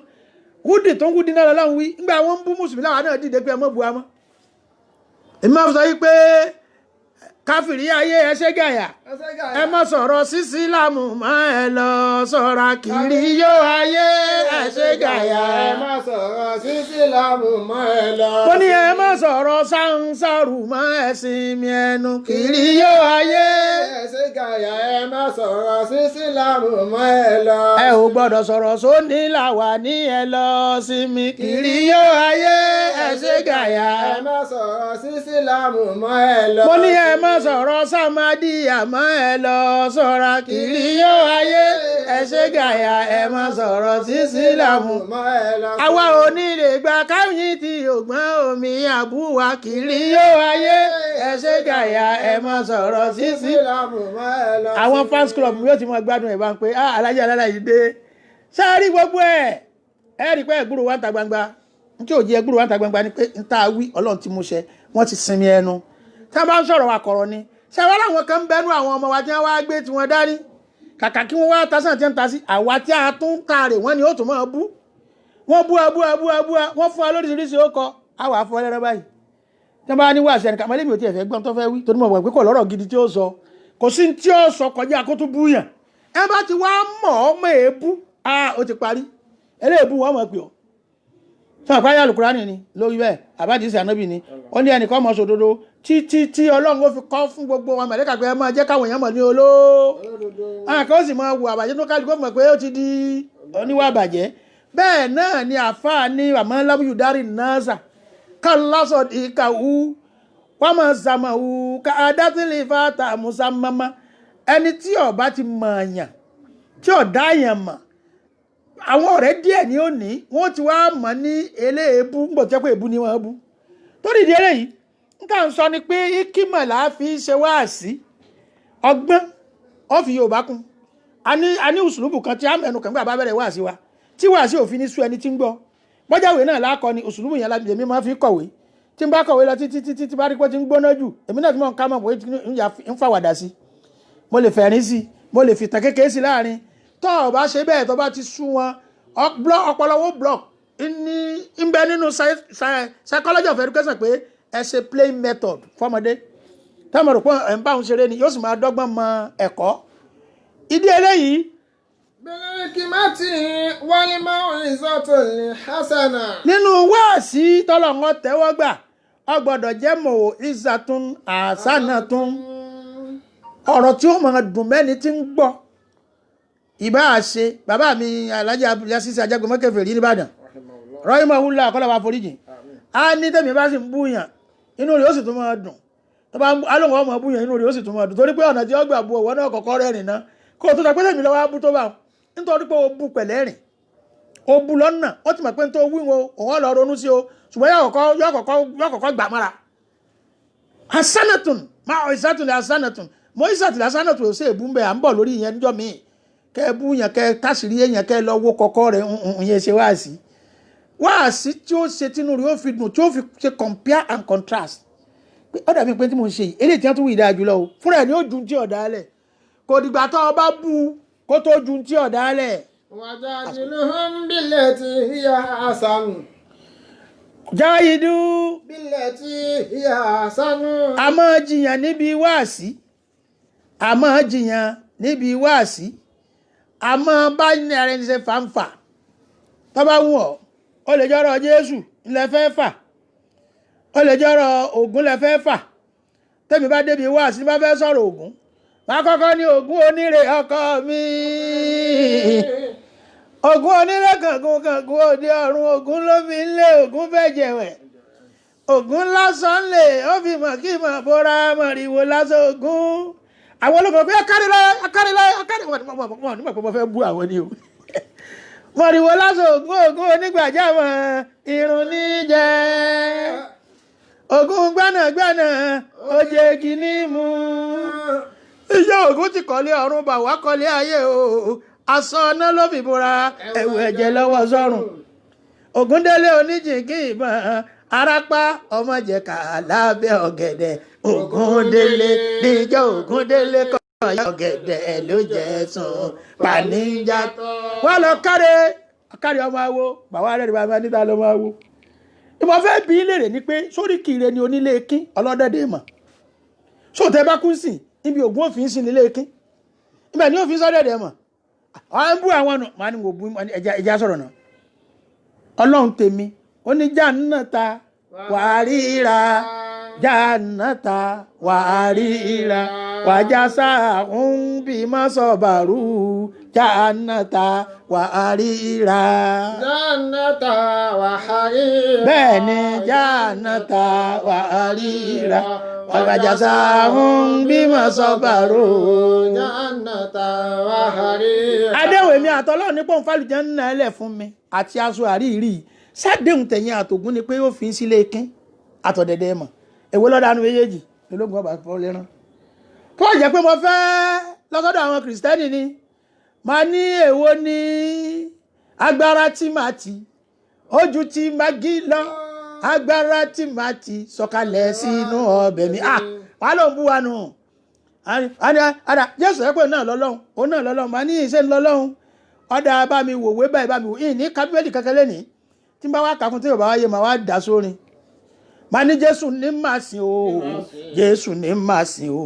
húdì tó ń húdì náà lọ́wọ́ wí nígbà wọn ń bú mùsùlùmí láwa náà dìde pé ẹ mọ́ bu wa mọ́ èmi máa sọ yí pé káfìrí ayé ẹ ṣe gàyà ẹ má sọ̀rọ̀ sí Ìsìlámù mọ́ ẹ lọ sọ̀ra kiri yóò ayé ẹ ṣe gàyà ẹ má sọ̀rọ̀ sí Ìsìlámù mọ́ ẹ lọ. mo ní ẹ má sọ̀rọ̀ sáńsàrù mọ́ ẹ sinmi ẹnu kiri yóò ayé ẹ ṣe gàyà ẹ má sọ̀rọ̀ sí Ìsìlámù mọ́ ẹ lọ. ẹ ò gbọ́dọ̀ sọ̀rọ̀ sóní làwà ní ẹ lọ sinmi kiri yóò ayé ẹ ṣe gàyà ẹ má sọ̀rọ̀ sí Ìsìlámù mọ́ ẹ lọ. mo ní ẹ má sọ̀rọ̀ sàmádì àmọ́ ẹ lọ sọ̀ra kiri yóò ayé ẹ ṣe gàyà ẹ má sọ̀rọ̀ sí Ìsìlámù mọ́ ẹ lọ. àwa ò ní lè gba káyìn tí ògbọ́n omi àbúwá kiri yóò ayé ẹ ṣe gàyà ẹ má sọ̀rọ̀ sí Ìsìlámù mọ́ ẹ lọ. àwọn fans club yóò ti mọ gbádùn ẹ̀ bá ń pé alájà alájà dé sáárì gbogbo ẹ rí pé ẹ̀gbúrò wa ń ta gbangba n tí ò jẹ́ ẹ̀gbúrò wa ń ta gbangba ni pé n ta wí Ọlọ́run ti mú ṣẹ wọ́n ti sinmi ẹnu tá a bá ń sọ̀rọ̀ àkọ̀rọ̀ ni ṣé wọ́n láwọn kan ń bẹnu àwọn ọmọ wa tí wọ́n wá gbé tí wọ́n dání kàkà kí wọ́n wá tasán tí wọ́n ta sí àwa tí a tún ta rè wọ́n ni ó tún máa bú wọ́n bú wọ́n fún wa lóríṣiríṣi ó kọ àwọn afọlẹ́rẹ́ báyìí tí wọ́n bá ní wàásù ẹnìkan mọ́lẹ́bí ò tí ẹ̀ fẹ́ gbọ́n tó fẹ́ wí torí mo mọ̀ pé kò lọ́rọ̀ gidi tí ó sọ kò sí tí ó sọ kọjá kó tún bú yàn ẹ bá ti wá mọ̀ ọ́ mọ̀ èébú ó ti parí eléèbú wọ́n mọ̀ pé ọ́ sọ àpáyà Al-Kùránì ni lórí bẹ́ẹ̀ àbádìísì ànábì ni ó ní ẹnìkan mọ̀ sòdodo tí ọlọ́run ó fi kọ́ fún gbogbo wọn mẹ̀lẹ́kà pé ẹ máa jẹ́ káwọn èèyàn mọ̀ ní àwọn kan ó sì máa wù àbàjẹ́ tó kálukú mọ̀ pé ó ti di oníwà àbàjẹ́. Bẹ́ẹ̀ náà ni àfáà ní àmọ́ lábúyù dárì náà ká lásọ̀ ìkàwú wọ́n máa sàmàwù ká adátìlì fàtà musamama. Ẹni tí ó bá ti mọ̀ àyàn tí ó dá àyàn mọ̀, àwọn ọ̀rẹ́ díẹ̀ ni ó ní wọ́n ti wá mọ̀ ní eléèbú ń bọ̀ jẹ́ pé èbú ni wọ́n bú. Torí ìdí eléyìí nǹkan ń sọ ni pé ikímọ̀ là á fi ṣe wáàsí, ọgbọ́n ó fi Yorùbá kún. A ní ùsùlùbù kan tí a mẹ́nu kàn gbà bá bẹ̀rẹ̀ wáàsí wa tí wàásí òfin ní sú ẹni tí ń gbọ́. Bọ́jáwé náà lákọ ni ùsùlùbù yẹn láti èmi máa fi kọ̀wé tí n bá kọ̀wé lọ títí bá rí pé tí ń gbóná jù èmi náà tí mò ń ká mọ̀ pé ń fàwàdà sí, mo lè fẹ̀rín sí, mo lè fìtàn kékeré sí láàrin. Tó o bá ṣe bẹ́ẹ̀ tó bá ti sú wọn ọpọlọwọ́ block ń bẹ nínú psychology of education pé ẹ ṣe playing method fọmọdé táwọn rò pé ẹ̀ ń bá òun ṣeré ni yóò sì máa dọ́gbọ́n mọ ẹ̀kọ́. Ìdí eléyìí bilikimati walimau'izatil hasana. Nínú wáàsí tọ́lọ́run tẹ́wọ́ gbà ó gbọ́dọ̀ jẹ́ mau'izatun hasanatun, ọ̀rọ̀ tí ó máa dùn mẹ́ni tí ń gbọ́. Ìbá ṣe bàbá mi Alhaji Abdulaziz Ajagunmọ́kẹ́fẹ̀ rí nìbàdàn rahimahullah kọ́lá wa foríjì, a ní tẹ̀mí bá sì ń búyàn inú rẹ̀ ó sì tún máa dùn, tó bá alóhùn ọmọ búyàn inú rẹ̀ ó sì tún máa dùn, torí pé ọ̀nà tí ó gbà bu ọ̀wọ́ náà kọ̀kọ́ rẹ̀ rìnà kó o tó sọ pé tẹ̀mí lọ́wọ́ abú tó bá nítorí pé o bu pẹ̀lẹ́ rìn o bu lọ́nà ó ti mọ̀ pé tó wí wọn òun lọ ronú sí o ṣùgbọ́n yóò kọ́kọ́ gbà mára. hasanatun máa ìsàtúnlẹ̀ hasanatun mọ́ ìsàtúnlẹ̀ hasanatun ò sí èbú ń bẹ̀ à ń bọ̀ lórí ìyẹn níjọ́ míì kẹ́ bú yàn kẹ́ káṣìírí èèyàn kẹ́ lọ wó kọ́kọ́ rẹ̀ ìyẹn ṣe wáàsí tí ó ṣe tínú rẹ̀ ó fi dùn tí ó fi ṣe compare and contrast pé ó dàbí pé tí mo ń ṣe yìí eléyìí tí wọ́n tún wù ìdájú lọ o fúnra ẹ̀ ni ó ju tí ọ̀dà lẹ̀ kò dìgbà tó o bá bú kó tó ju tí ọ̀dà lẹ̀. wajadiluhum billati hiya ahsanu. jáyidú billati hiya ahsanu. a máa jiyàn níbi wáàsí, a máa jiyàn níbi wáàsí, a máa bá ní ara ẹni ṣe fàǹfà tó bá wù ọ́. Ó lè jọ́rọ̀ Jésù ilẹ̀ fẹ́ fà, ó lè jọ́rọ̀ Ògún lẹ fẹ́ fà. Tẹ́mi bá débi wáàsí bá fẹ́ sọ̀rọ̀ Ògún máa kọ́kọ́ ní Ògún onírè ọkọ mi, Ògún onírè kàngún kàngún òde ọ̀run, Ògún ló fi ń lé Ògún fẹ́ jẹ̀wẹ̀, Ògún lásán lè ó fi mọ̀ kí mọ̀ bóra mọ̀rìwò lásán Ògún. Àwọn olóko pé akáríláyé wọn nígbà pé mo fẹ́ bú àwọn ni o mọ̀rìwò lásán Ògún onígbàjámọ̀ irun níjẹ́, Ògún gbẹ́nàgbẹ́nà oje kìíní mú. Iṣẹ́ Ògún ti kọ́lé ọ̀run bà wá kọ́lé ayé o, aṣọ ọ̀nà ló fi bora ẹ̀wù ẹ̀jẹ̀ lọ́wọ́ sọ́run. Ògúndélé oníjìnkí ìbọn arápá ọmọjẹ̀ka lábẹ́ ọ̀gẹ̀dẹ̀, Ògúndélé níjọ́ Ògúndélé kọ́ ọ̀yà ọ̀gẹ̀dẹ̀ ló jẹ́ sùn pàníjà. Wọ́n lọ kárí ọmọ awo bàwá rẹ̀ bàbá níta lọ́mọ awo. Ìmọ̀ fẹ́ bí léèrè ni pé sórí kìire ni onílé kín ọlọ́dẹ̀dẹ̀ mọ̀ sóòtẹ́ bá kún sí ibi Ògún òfin sí nílé kín ibẹ̀ ni òfin sọ́dẹ̀dẹ̀ mọ̀ àwọn ń bú àwọn ọ̀nà máa ní wò bú ẹja sọ̀rọ̀ náà. Ọlọ́run tèmi ó ní jannata wàá ríra jannata wàá ríra wàjásá ń bí mọ́sọ̀bàrú jannata wàá ríra. jannata wàá ríra. bẹ́ẹ̀ ni jannata wàá ríra wàjásá ń bí mọ́sọ̀bàrú jannata wàá ríra. adéwò èmi àtọ́lọ́ ní pọ́n fàlùjẹ́ ń nà ẹ́ lẹ̀ fún mi àti aṣọ àríyìí sádéhùn tẹ̀yìn àtògún ni pé ó fi ń sílé kín àtọ̀dẹ̀dẹ̀ mọ̀ èwo lọ́dánú méjèèjì lológun ọba fọ́ lẹ́rán. tó jẹ́ pé mo fẹ́ lọ́sọ́dọ̀ àwọn kìrìsìtẹ́nì ni màá ní èwo ní agbára tí màá ti ojú tí magi lọ agbára tí màá ti sọ̀kalẹ̀ sínú ọbẹ̀ mi. wàá ló ń bú wa nù. àdá Jésù ẹ pé náà lọ́lọ́run òun náà lọ́lọ́run màá ní ìṣe lọ́lọ́run ọ̀dà bá mi wòwe báyìí bá mi wò ní kábíyèlì kankan lẹ́nìí tí n bá wá kà fún tí yóò bá wáyé màá wá dà sórin. Màá ní Jésù ní màá sìn o, Jésù ní màá sìn o.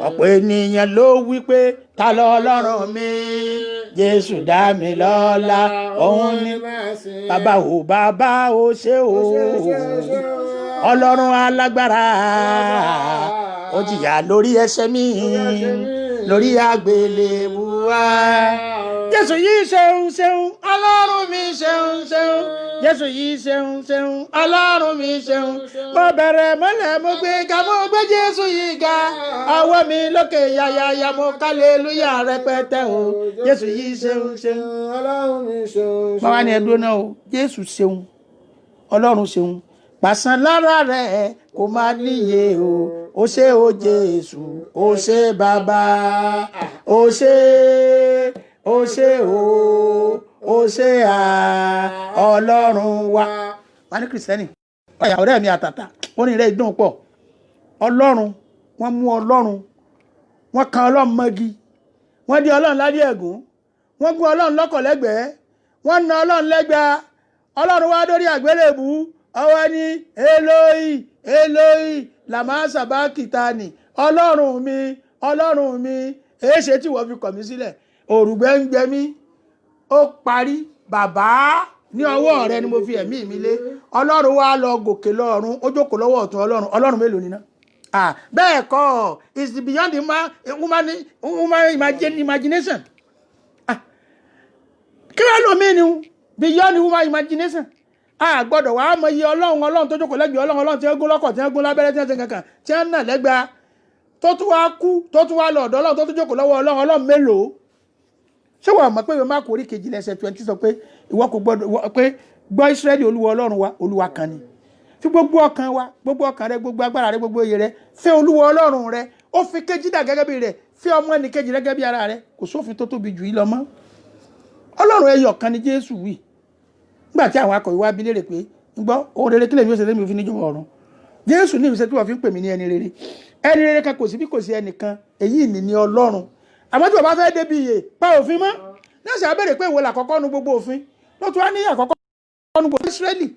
Ọ̀pọ̀ ènìyàn ló wí pé ta lọ Ọlọ́run mi, Jésù dá mi lọ́lá, òun ní bàbá o ṣé o. ọlọ́run alágbára ó jìyà lórí ẹ̀ṣẹ̀ mi lórí àgbélébùú wa. Jésù yìí ṣeun ṣeun ọlọ́run mi ṣeun ṣeun Jésù yìí ṣeun ṣeun ọlọ́run mi ṣeun mo bẹ̀rẹ̀ mọ́lẹ̀ mo gbé ga mo gbé Jésù yìí ga ọwọ́ mi lókè yáyáyá mo kálẹ́lúyà rẹpẹtẹ o Jésù yìí ṣeun ṣeun ọlọ́run mi ṣeun. báwa ni ẹdúró náà o Jésù ṣeun ọlọ́run ṣeun pàṣán lára rẹ̀ kò máa níye o ṣé o Jésù o ṣé bàbá o ṣé o ṣé o ṣé ọlọ́run wa. wà ní kìrìsìtẹ́nì ọ̀yà ọ̀rẹ́ mi àtàtà ó ní ilé ìdùn pọ̀ ọlọ́run wọ́n mú ọlọ́run wọ́n kan ọlọ́run mọ́gi wọ́n di ọlọ́run ládìí ẹ̀gún wọ́n gún ọlọ́run lọ́kọ̀ lẹ́gbẹ̀ẹ́ wọ́n na ọlọ́run lẹ́gba ọlọ́run wá dórí àgbélébù ọwọ́ ní Élóì Élóì làmá sàbákìtánì ọlọ́run mi èéṣe tí wọ́n fi kọ̀ mí sílẹ̀ òrùgbẹ́ ń gbẹ mí ó parí bàbá ní ọwọ́ rẹ ni mo fi ẹ̀mí mi lé ọlọ́run wá lọ gòkè lọ́run ó jókòó lọ́wọ́ ọ̀tún ọlọ́run mélòó ni ná bẹ́ẹ̀ kọ́ is beyond human imagination kí wọ́n lò mí ni beyond human imagination gbọ́dọ̀ wàá mọ iye ọlọ́run tó jókòó lẹ́gbẹ̀ẹ́ ọlọ́run tí wọ́n gún lọ́kọ̀ tí wọ́n gún lábẹ́rẹ́ tí wọ́n ti kankan tí wọ́n nà lẹ́gba tó tún wá kú tó tún wá lọ ọ̀dọ̀ ọlọ́run tó tún jókòó lọ́wọ́ ọlọ́run mélòó ṣé wàá mọ̀ pé ìwé Máàkù orí 2 ẹsẹ̀ 20 sọ pé ìwọ kò gbọ́dọ̀ pé gbọ́ Ísírẹ́lì olúwa ọlọ́run wa olúwa kan ni fi gbogbo ọkàn wa gbogbo ọkàn rẹ gbogbo agbára rẹ gbogbo òye rẹ fẹ́ olúwa ọlọ́run rẹ ó fi kejì dà gẹ́gẹ́ bí rẹ fẹ́ ọmọ ẹnì kejì rẹ gẹ́gẹ́ bí ara rẹ kò sófin tó tóbi jù yìí lọ mọ́ ọlọ́run ẹyọ kan ni Jésù wí nígbà tí àwọn akọ̀wé wa bi léèrè pé gbọ́ ohun rere kílẹ̀ mi ó ṣe lẹ́mi òfin níjọba ọ̀run Jésù ní ìṣẹ́ tí wọ́n fi ń pè mí ní ẹni rere kan kò sí bí kò sí ẹnìkan èyí ni ọlọ́run àmọ́ tí wọ́n bá fẹ́ débi iye pa òfin mọ́ náà ṣe àbẹ̀rẹ̀ pé ìwọ làkọ́kọ́ nu gbogbo òfin ló tún wá ní àkọ́kọ́ nu gbogbo Ísírẹ́lì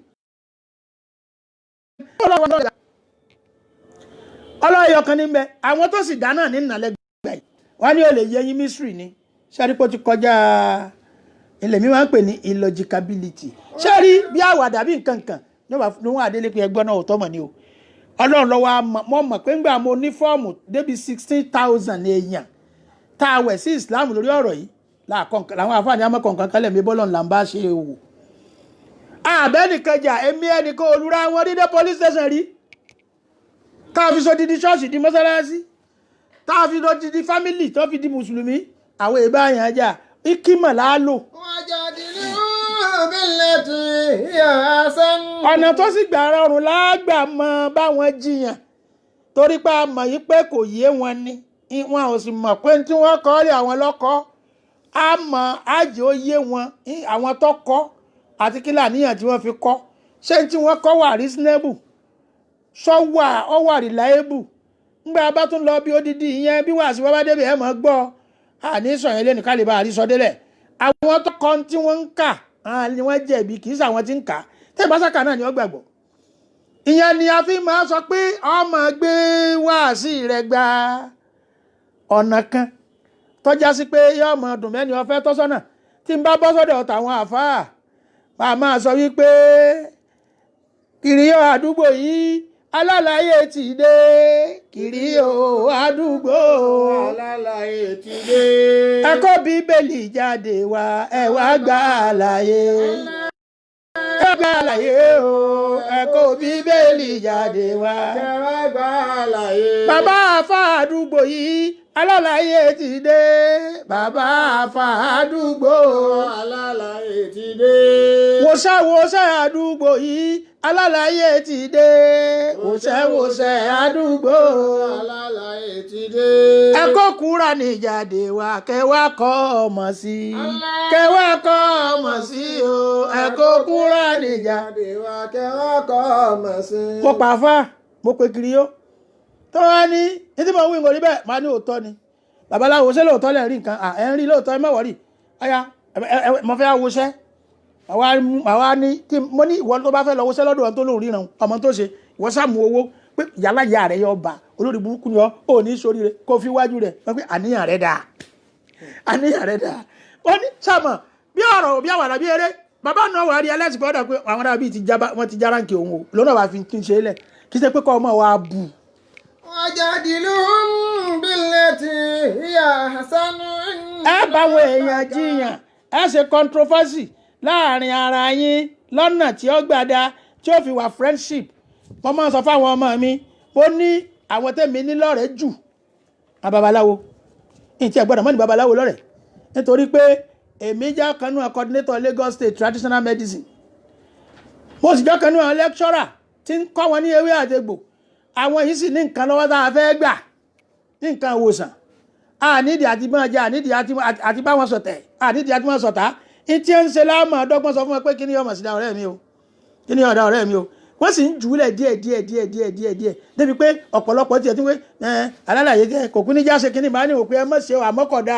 ọlọ́yọ̀ kan ní bẹ àwọn tó sì dáná ní nàlẹ́gbẹ̀ẹ́ wọ́n ní ó lè yẹ yín mystery ni ṣáàrípò ti kọjá ilẹ̀ mi máa ń pè ní illogicability ṣáàrí bí àwàdà bí nǹkan kan ní wọ́n àdélé pé ẹgbọ́n náà ò tọ́mọ̀ ni o ọlọ́run lọ́wọ́ mọ́ mọ̀ pé ńgbà mo ní fọ́ọ̀mù débi 16,000 èèyàn tá a wẹ̀ sí Islam lórí ọ̀rọ̀ yìí làwọn àfáàní amọ̀kọ̀ọ̀kan kálẹ̀ mi bọ́lọ̀ ńlá ń bá ṣe wò àbẹ́nìkẹjà èmi ẹnìkan olùra wọn rí dé police station rí tá a fi sọ dídí ṣọ́ọ̀ṣì di mọ́sálásí tá a fi sọ dídí fámìlì tó fi di mùsùlùmí àwọn èèbá àyàn ajá ikímọ̀ láálò. ọ̀nà tó sì gbà rọrùn lágbà mọ báwọn jiyàn torí pé a mọ̀ yí pé kò yé wọn ni wọn ò sì mọ̀ pé tí wọ́n kọ́ lé àwọn lọ́kọ́ a mọ̀ àjẹ́ ó yé wọn àwọn tó kọ́ àti kí làníyàn tí wọ́n fi kọ́ ṣé tí wọ́n kọ́ wà reasonable sọ́wà ọwà reliable ńgbà bá tún lọ bí odidi ìyẹn bí wàásù wọ́n bá débi ẹ̀ mọ́ gbọ́ àní sọ̀yìn lẹ́nu ká lè bá àrísọ délẹ̀ àwọn tó kọ́ tí wọ́n ń kà ni wọ́n jẹ̀bi kì í sàwọn tí ń kà tẹ́ ìbáṣàkà náà ni wọ́n gbàgbọ́ ìyẹn ni a fi máa sọ pé ọmọ gbé wáàsí rẹ̀ gba ọ̀nà kan tọ́já sí pé yóò mọ dùn mẹ́ni ọ̀fẹ́ tọ́sọ́nà tí ń bá bọ́ sọ́dọ̀ tàwọn àfáà máa sọ wípé kìrìyó àdúgbò yìí alálàyé ti dé kìrìyó àdúgbò alálàyé ti dé. ẹ kó bíbélì jáde wá ẹ wá gbà àlàyé ẹ gbà àlàyé o ẹ kó bíbélì jáde wá ẹ wá gbà àlàyé. bàbá àfà àdúgbò yìí alálàyé ti dé bàbá àfà àdúgbò alálàyé ti dé. wòṣàwòṣà àdúgbò yìí alálàyé ti dé wòṣàwòṣà àdúgbò alálàyé ti dé. ẹ kó Kùránì jáde wá kẹwàá kọ́ ọmọ sí kẹwàá kọ́ ọmọ sí o ẹ kó Kùránì jáde wá kẹwàá kọ́ ọmọ sí. mo pàfà mo pe kiri yó tó wá ní tí mo wí ìwòrí bẹ́ẹ̀ máa ní òótọ́ ni babaláwo ṣé lóòótọ́ lẹ̀ rí nǹkan ẹ̀ ń rí lóòótọ́ ẹ má wọ̀rí ọ̀yá mo fẹ́ wọṣẹ́ àwa ní tí mo ní ìwọ tó bá fẹ́ lọ wọṣẹ́ lọ́dọ̀ ọ̀hún tó lóun ríran ọmọ tó ṣe ìwọ sàmú owó pé yàrá ìyá rẹ̀ yọ ọba olórí burúkú ni ò ní sórí rẹ̀ kó fi wájú rẹ̀ wọ́n pé àníyàn rẹ̀ dáa wọ́n ní sàmọ̀ bí ọ̀rọ̀ bí àwàdà bí eré bàbá náà wà á rí alẹ́sìnkọ́ ọ̀dà pé àwọn ará bíi wọ́n ti jára nkè òun o lọ́nà wà fi kí n ṣe é lẹ̀ kí ṣe pé kọ́ ọmọ wa bù. wajadiluhum billati hiya ahsanu. ẹ báwo èèyàn jiyàn ẹ ṣe controversy láàrin ara yín lọ́nà tí ó gbàdá tí ó fi wà friendship. mo máa ń sọ fáwọn ọmọ mi ó ní àwọn tẹ̀mí ní lọ́rẹ̀ẹ́ jù babaláwo ìtì ẹ̀gbọ́dọ̀ mọ́ ní babaláwo lọ́rẹ̀ẹ́ nítorí pé èmi jẹ́ kanú coordinator Lagos State traditional medicine mo sì jẹ́ kanú lecturer tí ń kọ́ wọn ní ewé àtegbò àwọn yìí sì ní nǹkan lọ́wọ́ tá a fẹ́ gbà ní nǹkan ìwòsàn ànídìí àti máa jẹ ànídìí àti bá wọn sọ̀tẹ̀ ànídìí àti máa sọ̀tá ìtì ń ṣe láàmú ọ̀dọ́gbọ́n sọ fún wọn pé kí ni ọmọ sí ọ̀rẹ́ mi o kí ni ọ̀dà ọ̀rẹ́ mi o wọ́n sì ń jùúlẹ̀ díẹ̀ débi pé ọ̀pọ̀lọpọ̀ tiẹ̀ tí wọ́n alálàyé kò kú níjà ṣe kí ni màá ní òpin ẹ mọ̀ ṣe àmọ́kọ̀dá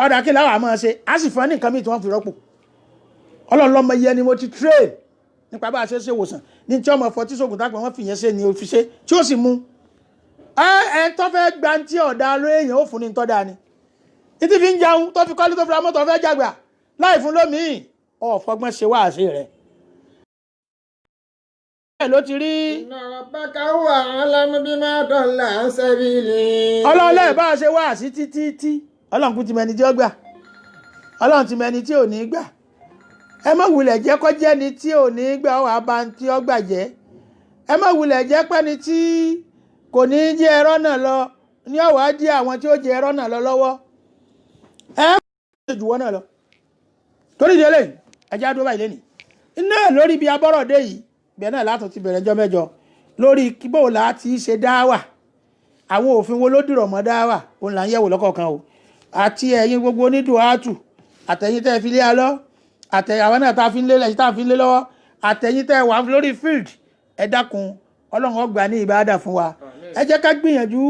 ọ̀dà kí láwọn àmọ́ ṣe á sì fún ẹ ní nǹkan míì tí wọ́n fi rọ́pò ọlọ́run lọ́mọ iye ni mo ti train nípa bá a ṣe wòsàn ní tí ọmọ fọtí sóògùn tápẹ́ wọ́n fi yẹn ṣe ni ó fi ṣe tí ó sì mú ẹ tó fẹ́ gba tí ọ̀dà lóyèèyàn ó fún ní tọ́da ni títí fi ń jẹun tó fi kọ́lé tó fi ra mọ́tò fẹ́ jàgbà láì fún lómìn ọ̀fọ́gbọ́n ṣe wáàsí rẹ̀ ló ti rí. Rabbaka huwa a'lamu bima dalla an sabili. ọlọ́ọ̀lẹ́ bá a ṣe wáàsí títí ọlọ́run kú ti mẹni tí ó gbà ọlọ́run ti mẹni tí ò ní gbà ẹ má wulẹ̀ jẹ́ kó jẹ́ ni tí ò ní gbà ó wàá bá tí ó gbà jẹ́ ẹ má wulẹ̀ jẹ́ pẹ́ni tí kò ní jẹ́ ẹ̀rọ náà lọ ní ọ̀wá dí àwọn tí ó jẹ́ ẹ̀rọ náà lọ lọ́wọ́ ẹ má wulẹ̀ jù wọ́n náà lọ torí ìdílé ẹjẹ́ àdúrà báyìí lẹ́nìí iná lórí bí abọ́rọ̀ dé yìí bẹ́ẹ̀ náà látún ti bẹ̀rẹ̀ ọjọ́ mẹ́jọ lórí kíbò láti ṣe dáwà àwọn òfin wo ló dìrọ̀ mọ́ dáwà òun là ń yẹ̀wò lọ́kọ̀ọ̀kan o àti ẹ̀yin gbogbo onídùúhátù àtẹ̀yin tẹ́ fi lé alọ́ àtẹ̀yàwó náà tá a fi ń lé lẹ́yìn tá a fi ń lé lọ́wọ́ àtẹ̀yin tẹ́ wà lórí field ẹ dákun ọlọ́run ó gbà ní ìbáàdà fún wa ẹ jẹ́ ká gbìyànjú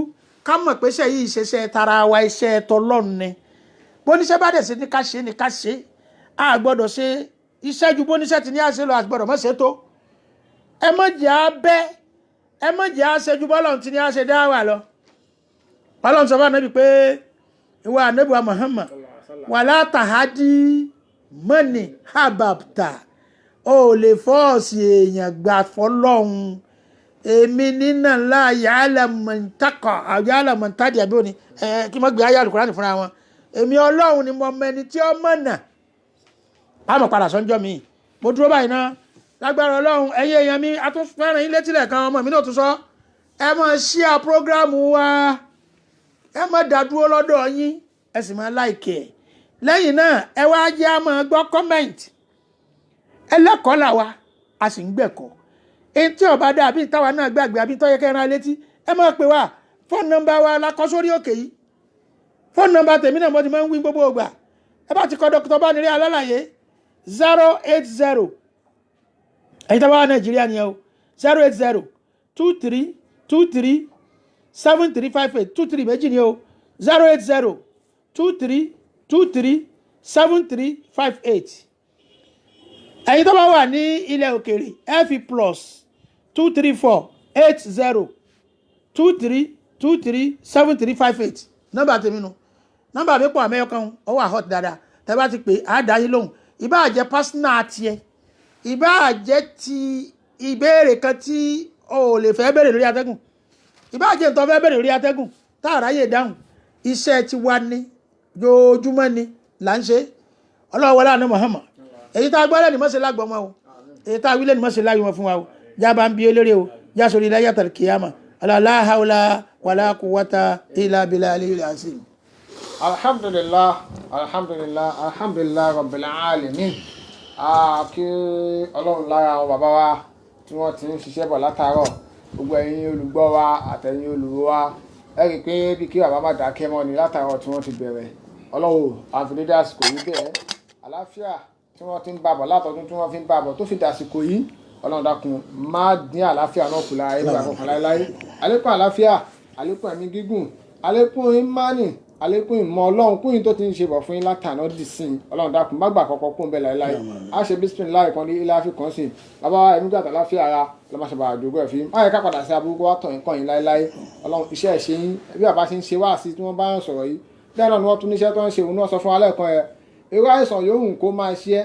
ká mọ̀ pé iṣẹ́ yìí ṣeṣẹ́ tara wa iṣẹ́ tọlọ́run ni bóníṣẹ́ bá dẹ̀ ṣe ní ká ṣe ní ká ṣe a gbọ́dọ̀ ṣe iṣẹ́ ju bóníṣẹ́ ti ní àṣẹ lọ àti gbọ́dọ̀ mọ̀ ṣe tó ẹ má jẹ́ abẹ́ ẹ má jẹ́ àṣẹjú bọ́lọ́run ti ní àṣẹ dáwà lọ ọlọ́run sọ fún ànábì pé ìwà ànábì wa Muhammad wàlá tàhádì mọ́nì hababta ó lè fọ́ọ̀sì èèyàn gbà fọlọ́run èmi nínà ńlá yàrá mọ̀ntàdì àbí òní kí wọ́n gbé ayé àlùkùránì fúnra wọn èmi ọlọ́run ni mo mẹni tí ó mọ̀nà àmọ̀ padà sọ́njọ́ mi mo dúró báyìí náà lágbára ọlọ́run ẹ̀yin èèyàn mi a tún fẹ́ràn yín létílẹ̀ kan ọmọ mi náà tún sọ ẹ máa share prógrámù wa ẹ má dádúró lọ́dọ̀ yín ẹ sì máa like ẹ̀ lẹ́yìn náà ẹ wá jẹ́ a máa gbọ́ comment ẹlẹ́kọ̀ọ́ là wa a sì ń gbẹ̀kọ́ èyí tí ọba dá àbí táwa náà gbàgbé àbí tọ́yẹ kẹrin létí ẹ máa pè wá fóònù nọ́mbà wa la kọ sórí òkè yìí fóònù nọ́mbà tèmi náà mo ti máa ń wí gbogbo ògbà ẹ bá ti kọ Dr. Banire Alálàyé 080 ẹ̀yin tó bá wà Nàìjíríà nìyẹn o 080-23-23-7358 23 méjì ni o 080-23-23-7358 ẹ̀yin tó bá wà ní ilẹ̀ òkèèrè ẹ fi +234-80-23-23-7358 nọ́mbà tèmi nu nọ́mbà mi pọ̀ àmẹ́yọkan ó wà hot dáadáa tẹ́ bá ti pè á dá yín lóhùn ìbáà jẹ́ personal tiẹ̀ ìbáà jẹ́ ti ìbéèrè kan tí o lè fẹ́ béèrè lórí atẹ́gùn ìbáà jẹ́ nǹkan fẹ́ béèrè lórí atẹ́gùn tá a ráyè dáhùn iṣẹ́ ti wá ní ojoojúmọ́ ni là ń ṣe ọlọ́wọ́ wọlé àná Muhammad èyí tá a gbọ́ lẹ́nu mọ́ṣẹ́ lágbọ́mọ́ o èyí tá a wí lẹ́nu mọ́ṣẹ́ láyé wọn fún wa o jábà ń bí eléré o já sórí ilé yàtọ̀ kìyàmà la hawla wala quwwata illa billahil azim. alhamdulillah rabbil alamin kí ọlọ́run lára àwọn bàbá wa tí wọ́n ti ń ṣiṣẹ́ bọ̀ látàárọ̀ gbogbo ẹ̀yin olùgbọ́ wa àtẹ̀yin olùwò wa ẹ rí i pé bí kí bàbá má dákẹ́ mọ́ ni látàárọ̀ tí wọ́n ti bẹ̀rẹ̀ ọlọ́run àfìlédé àsìkò yìí bẹ́ẹ̀ àlàáfíà tí wọ́n ti ń bàbọ̀ látọdún tí wọ́n fi ń bàbọ̀ tó fi dàsìkò yìí ọlọ́run dákun má dín àlàáfíà náà kù lára ẹgbẹ́ àkọ́kọ́ láéláé àlékún àlàáfíà àlékún ẹ̀mí gígùn àlékún ìmánì àlékún ìmọ̀ ọlọ́run kúyìn tó ti ń ṣe bọ̀ fún yín látàná dì sí ọlọ́run dákun má gbà kọ́kọ́ kún bẹ́ẹ̀ láéláé á ṣe bísímílláhì kan ní ilé àfikàn sí bàbá ẹ̀mí gbàtà láfíà ara lọ́mọṣẹ́bà àdúgbò ẹ̀ fi má yẹ ká padà sí aburúkú wá tọ̀ yín kàn yín láéláé ọlọ́run iṣẹ́ ẹ̀ ṣe yín bí bàbá ṣe ń ṣe wáàsí tí wọ́n bá ń sọ̀rọ̀ yìí bẹ́ẹ̀ náà ni wọ́n tún níṣẹ́ tó ń ṣe òun náà sọ fún alẹ́ kan ẹ̀ irú àìsàn yòówù kó máa ṣe ẹ́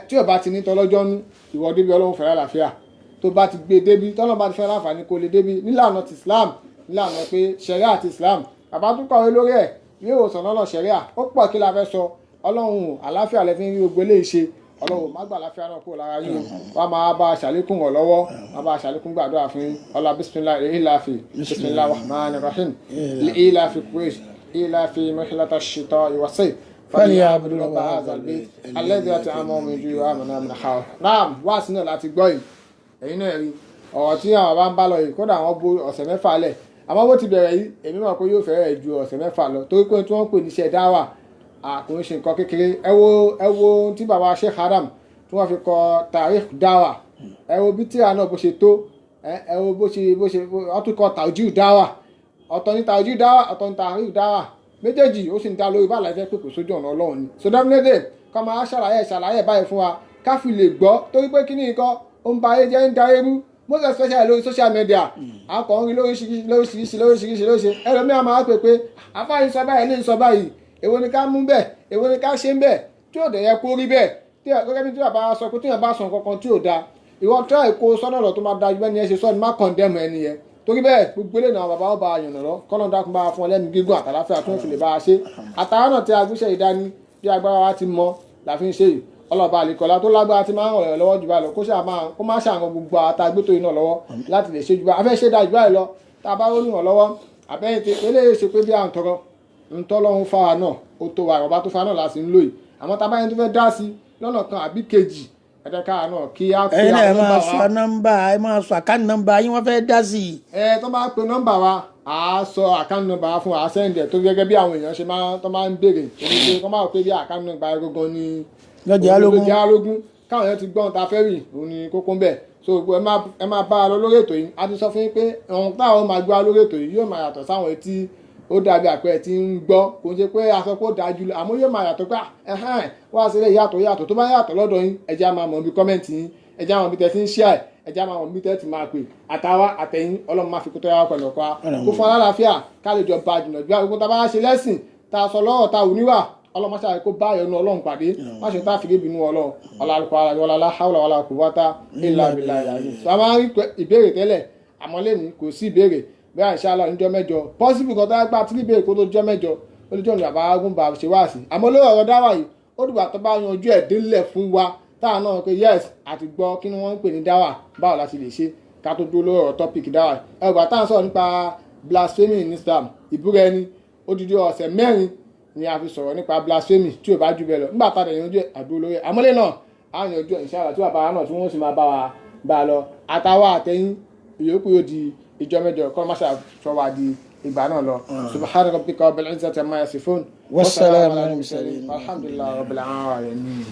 tí ò bá ti ní tọlọ́jọ́ nú ìwọ débi ọlọ́run fẹ́ràn àlàáfíà tó bá ti gbé débi tọ́lọ́ bá ti fẹ́ láǹfààní kó lè débi nílànà ti Islam nílànà pé ṣẹ̀ríà àti Islam bàbá tún kọ̀wé lórí ẹ̀ ilé ìwòsàn lọ́nà ṣẹ̀ríà ó pọ̀ kí la fẹ́ sọ ọlọ́run àlàáfíà lẹ fi ń rí gbogbo eléyìí ṣe ọlọ́run má gbà àlàáfíà náà kúrò lára yín wàá máa bá a ṣàlékún ọ̀ lọ́wọ́ máa bá a ṣàlékún gbàdúrà fún ọlá bisimilah ilafi bisimilah rahman rahim ilafi kuwait ilafi mahilata shita iwasai فليعبدوا رب هذا البيت الذي أطعمهم من جوع وآمنهم من خوف. Naam wá sí náà láti gbọ́ yìí ẹ̀yin náà rí ọ̀rọ̀ tí àwọn bá ń bá lọ yìí kódà àwọn bo ọ̀sẹ̀ mẹ́fà lẹ̀ àmọ́ bó ti bẹ̀rẹ̀ yìí èmi mọ̀ pé yóò fẹ́rẹ̀ ju ọ̀sẹ̀ mẹ́fà lọ torí pé tí wọ́n ń pè ní iṣẹ́ dáwà kò ń ṣe nǹkan kékeré ẹ wo tí bàbá Sheikh Adam tí wọ́n fi kọ Tarikh Dawa ẹ wo bí tíra náà bó ṣe tó ẹ wo bó ṣe wọ́n tún kọ Tawjih Dawa ọ̀tọ̀ ní Tawjih Dawa ọ̀tọ̀ ní Tarikh Dawa méjèèjì ó sì ń dá lórí bá àlàyé pé kò sójú ọ̀nà ọlọ́run ni so dámúlédè ká máa ṣàlàyé báyìí fún wa ká fi lè gbọ́ torí pé kí ni nǹkan ó ń ba ayé jẹ́ ń da eérú most especially lórí social media akọ̀ọ́rin lóríṣiríṣi ẹlòmíràn máa pè pé afáyín sọ báyìí lè sọ báyìí èwo ni ká mú bẹ́ẹ̀ èwo ni ká ṣe ń bẹ́ẹ̀ tí ò dẹ̀ yẹ kó rí bẹ́ẹ̀ gẹ́gẹ́ bí tí bàbá sọ pé tí yẹn bá sọ nǹkan tí ò da ìwọ tí wọ́n kó sọ́nà lọ tó máa da ẹni ẹ ṣe sọ ni má condemn ẹni yẹn torí bẹ́ẹ̀ gbogbo ilé náà bàbá ọba àyànnà lọ kọ́nà dákun bá fún ọlẹ́mi gígùn àtàláfíà tó ń fi lè bá a ṣe àtàrà náà tí a gbéṣẹ́ ìdání bí agbára wa ti mọ la fi ń ṣe yìí ọlọ́ba àlekọ́lá tó lágbára ti máa ń ràn lọ́wọ́ jù báyìí lọ kó má ṣàwọn gbogbo àtàgbétò iná lọ́wọ́ láti lè ṣe jù báyìí afẹ́ ṣe dá jù báyìí lọ tá a bá ó ràn lọ́wọ́ àbẹ́yìn tí eléyìí ṣe pé bí à ń tọrọ ntọ́lọ́run fáwa náà ó tó wa ìrọ̀bá tó fa náà láti ń lò yìí àmọ́ tá a bá yẹn tó fẹ́ dá sí lọ́nà kan àbí kejì ẹ̀ẹ́dẹ́ká náà kí á pé ẹ̀yin náà ẹ àwọn máa nọ́mbà sọ wa nọ́mbà ẹ máa sọ àkáǹtì nọ́mbà yín wọ́n fẹ́ dá sí i. tó bá pe nọ́mbà wa à á sọ àkáǹtì nọ́mbà wa fún wa sẹ́ǹdì ẹ̀ tó gẹ́gẹ́ bí àwọn èèyàn ṣe máa ń béèrè torí pé kọ́ máa pé bí àkáǹtì nọ́mbà yẹn gangan ni lọ́jà alógún káwọn èèyàn ti gbọ́n ta fẹ́ rì òun ni kókó ń bẹ̀ so ẹ máa bá a lọ lórí ètò yìí a ti sọ fún yín pé ohun táwọn máa gbọ́ lórí ètò yìí yóò máa yàtọ̀ sáwọn etí ó dàbí àpẹẹrẹ tí ń gbọ́ kò ń ṣe pé aṣọ pé ó dájú lọ àmọ́ yóò máa yàtọ̀ pé wá sílẹ̀ yàtọ̀ tó bá yàtọ̀ lọ́dọ̀ yín ẹja máa mọ̀ bí kọ́mẹ́ǹtì yín ẹja máa mọ̀ bí tẹ́ ti ń ṣíà ẹja máa mọ̀ bí tẹ́ ti máa pè àtàwa àtẹ̀yìn ọlọ́run máa fi kó tó yàrá pẹ̀lú ọkọ̀ kó fún alálàáfíà ká lè jọ ba jùlọ bí agogo tá a bá ṣe lẹ́sìn tá a sọ lọ́rọ̀ tá a wù níwà ọlọ́run ṣáà kó bá ẹnu ọlọ́run pàdé má ṣe tá a fìgé bínú ọlọ́run ọlọ́run ara wọlá láhàwọlá wọlá kò wá tá ìlà ìlà ìlà yìí so a máa ń rí ìbéèrè tẹ́lẹ̀ àmọ́ lẹ́ni kò sí ìbéèrè bẹ́ẹ̀ inshallah níjọ́ mẹ́jọ possible kan tó yẹ pé àti níbẹ̀ kó tó jọ́ mẹ́jọ ó lè jọ́ ní bàbá agúnbà ṣe wá sí àmọ́ lórí ọ̀rọ̀ dáwà yìí ó dìgbà tó bá yanjú ẹ̀ délẹ̀ fún wa táà náà pé yes àti gbọ́ kí ni wọ́n ń pè ní dáwà báwo la ti lè ṣe ká tó dúró lórí ọ̀rọ̀ topic dáwà ẹgbà táà ń sọ̀rọ̀ nípa blasphemy in Islam ìbúra ẹni odidi ọ̀sẹ̀ mẹ́rin ni a fi sọ̀rọ̀ nípa blasphemy tí ò bá jù bẹ́ẹ̀ lọ nígbà tá a dẹ̀ yanjú ẹ̀ àdúró lórí àmọ́lé náà á yanjú ẹ̀ inshallah tí bàbá náà tí wọ́n sì máa bá a lọ àtàwọn àtẹ̀yìn ìyókù yóò di ìjọ mẹ́jọ kọ́ máṣá sọ́wọ́ di ìgbà náà lọ subhana rabbika rabbil izzati amma yasifun wassalamu ala al-mursalin alhamdulillahi rabbil alamin.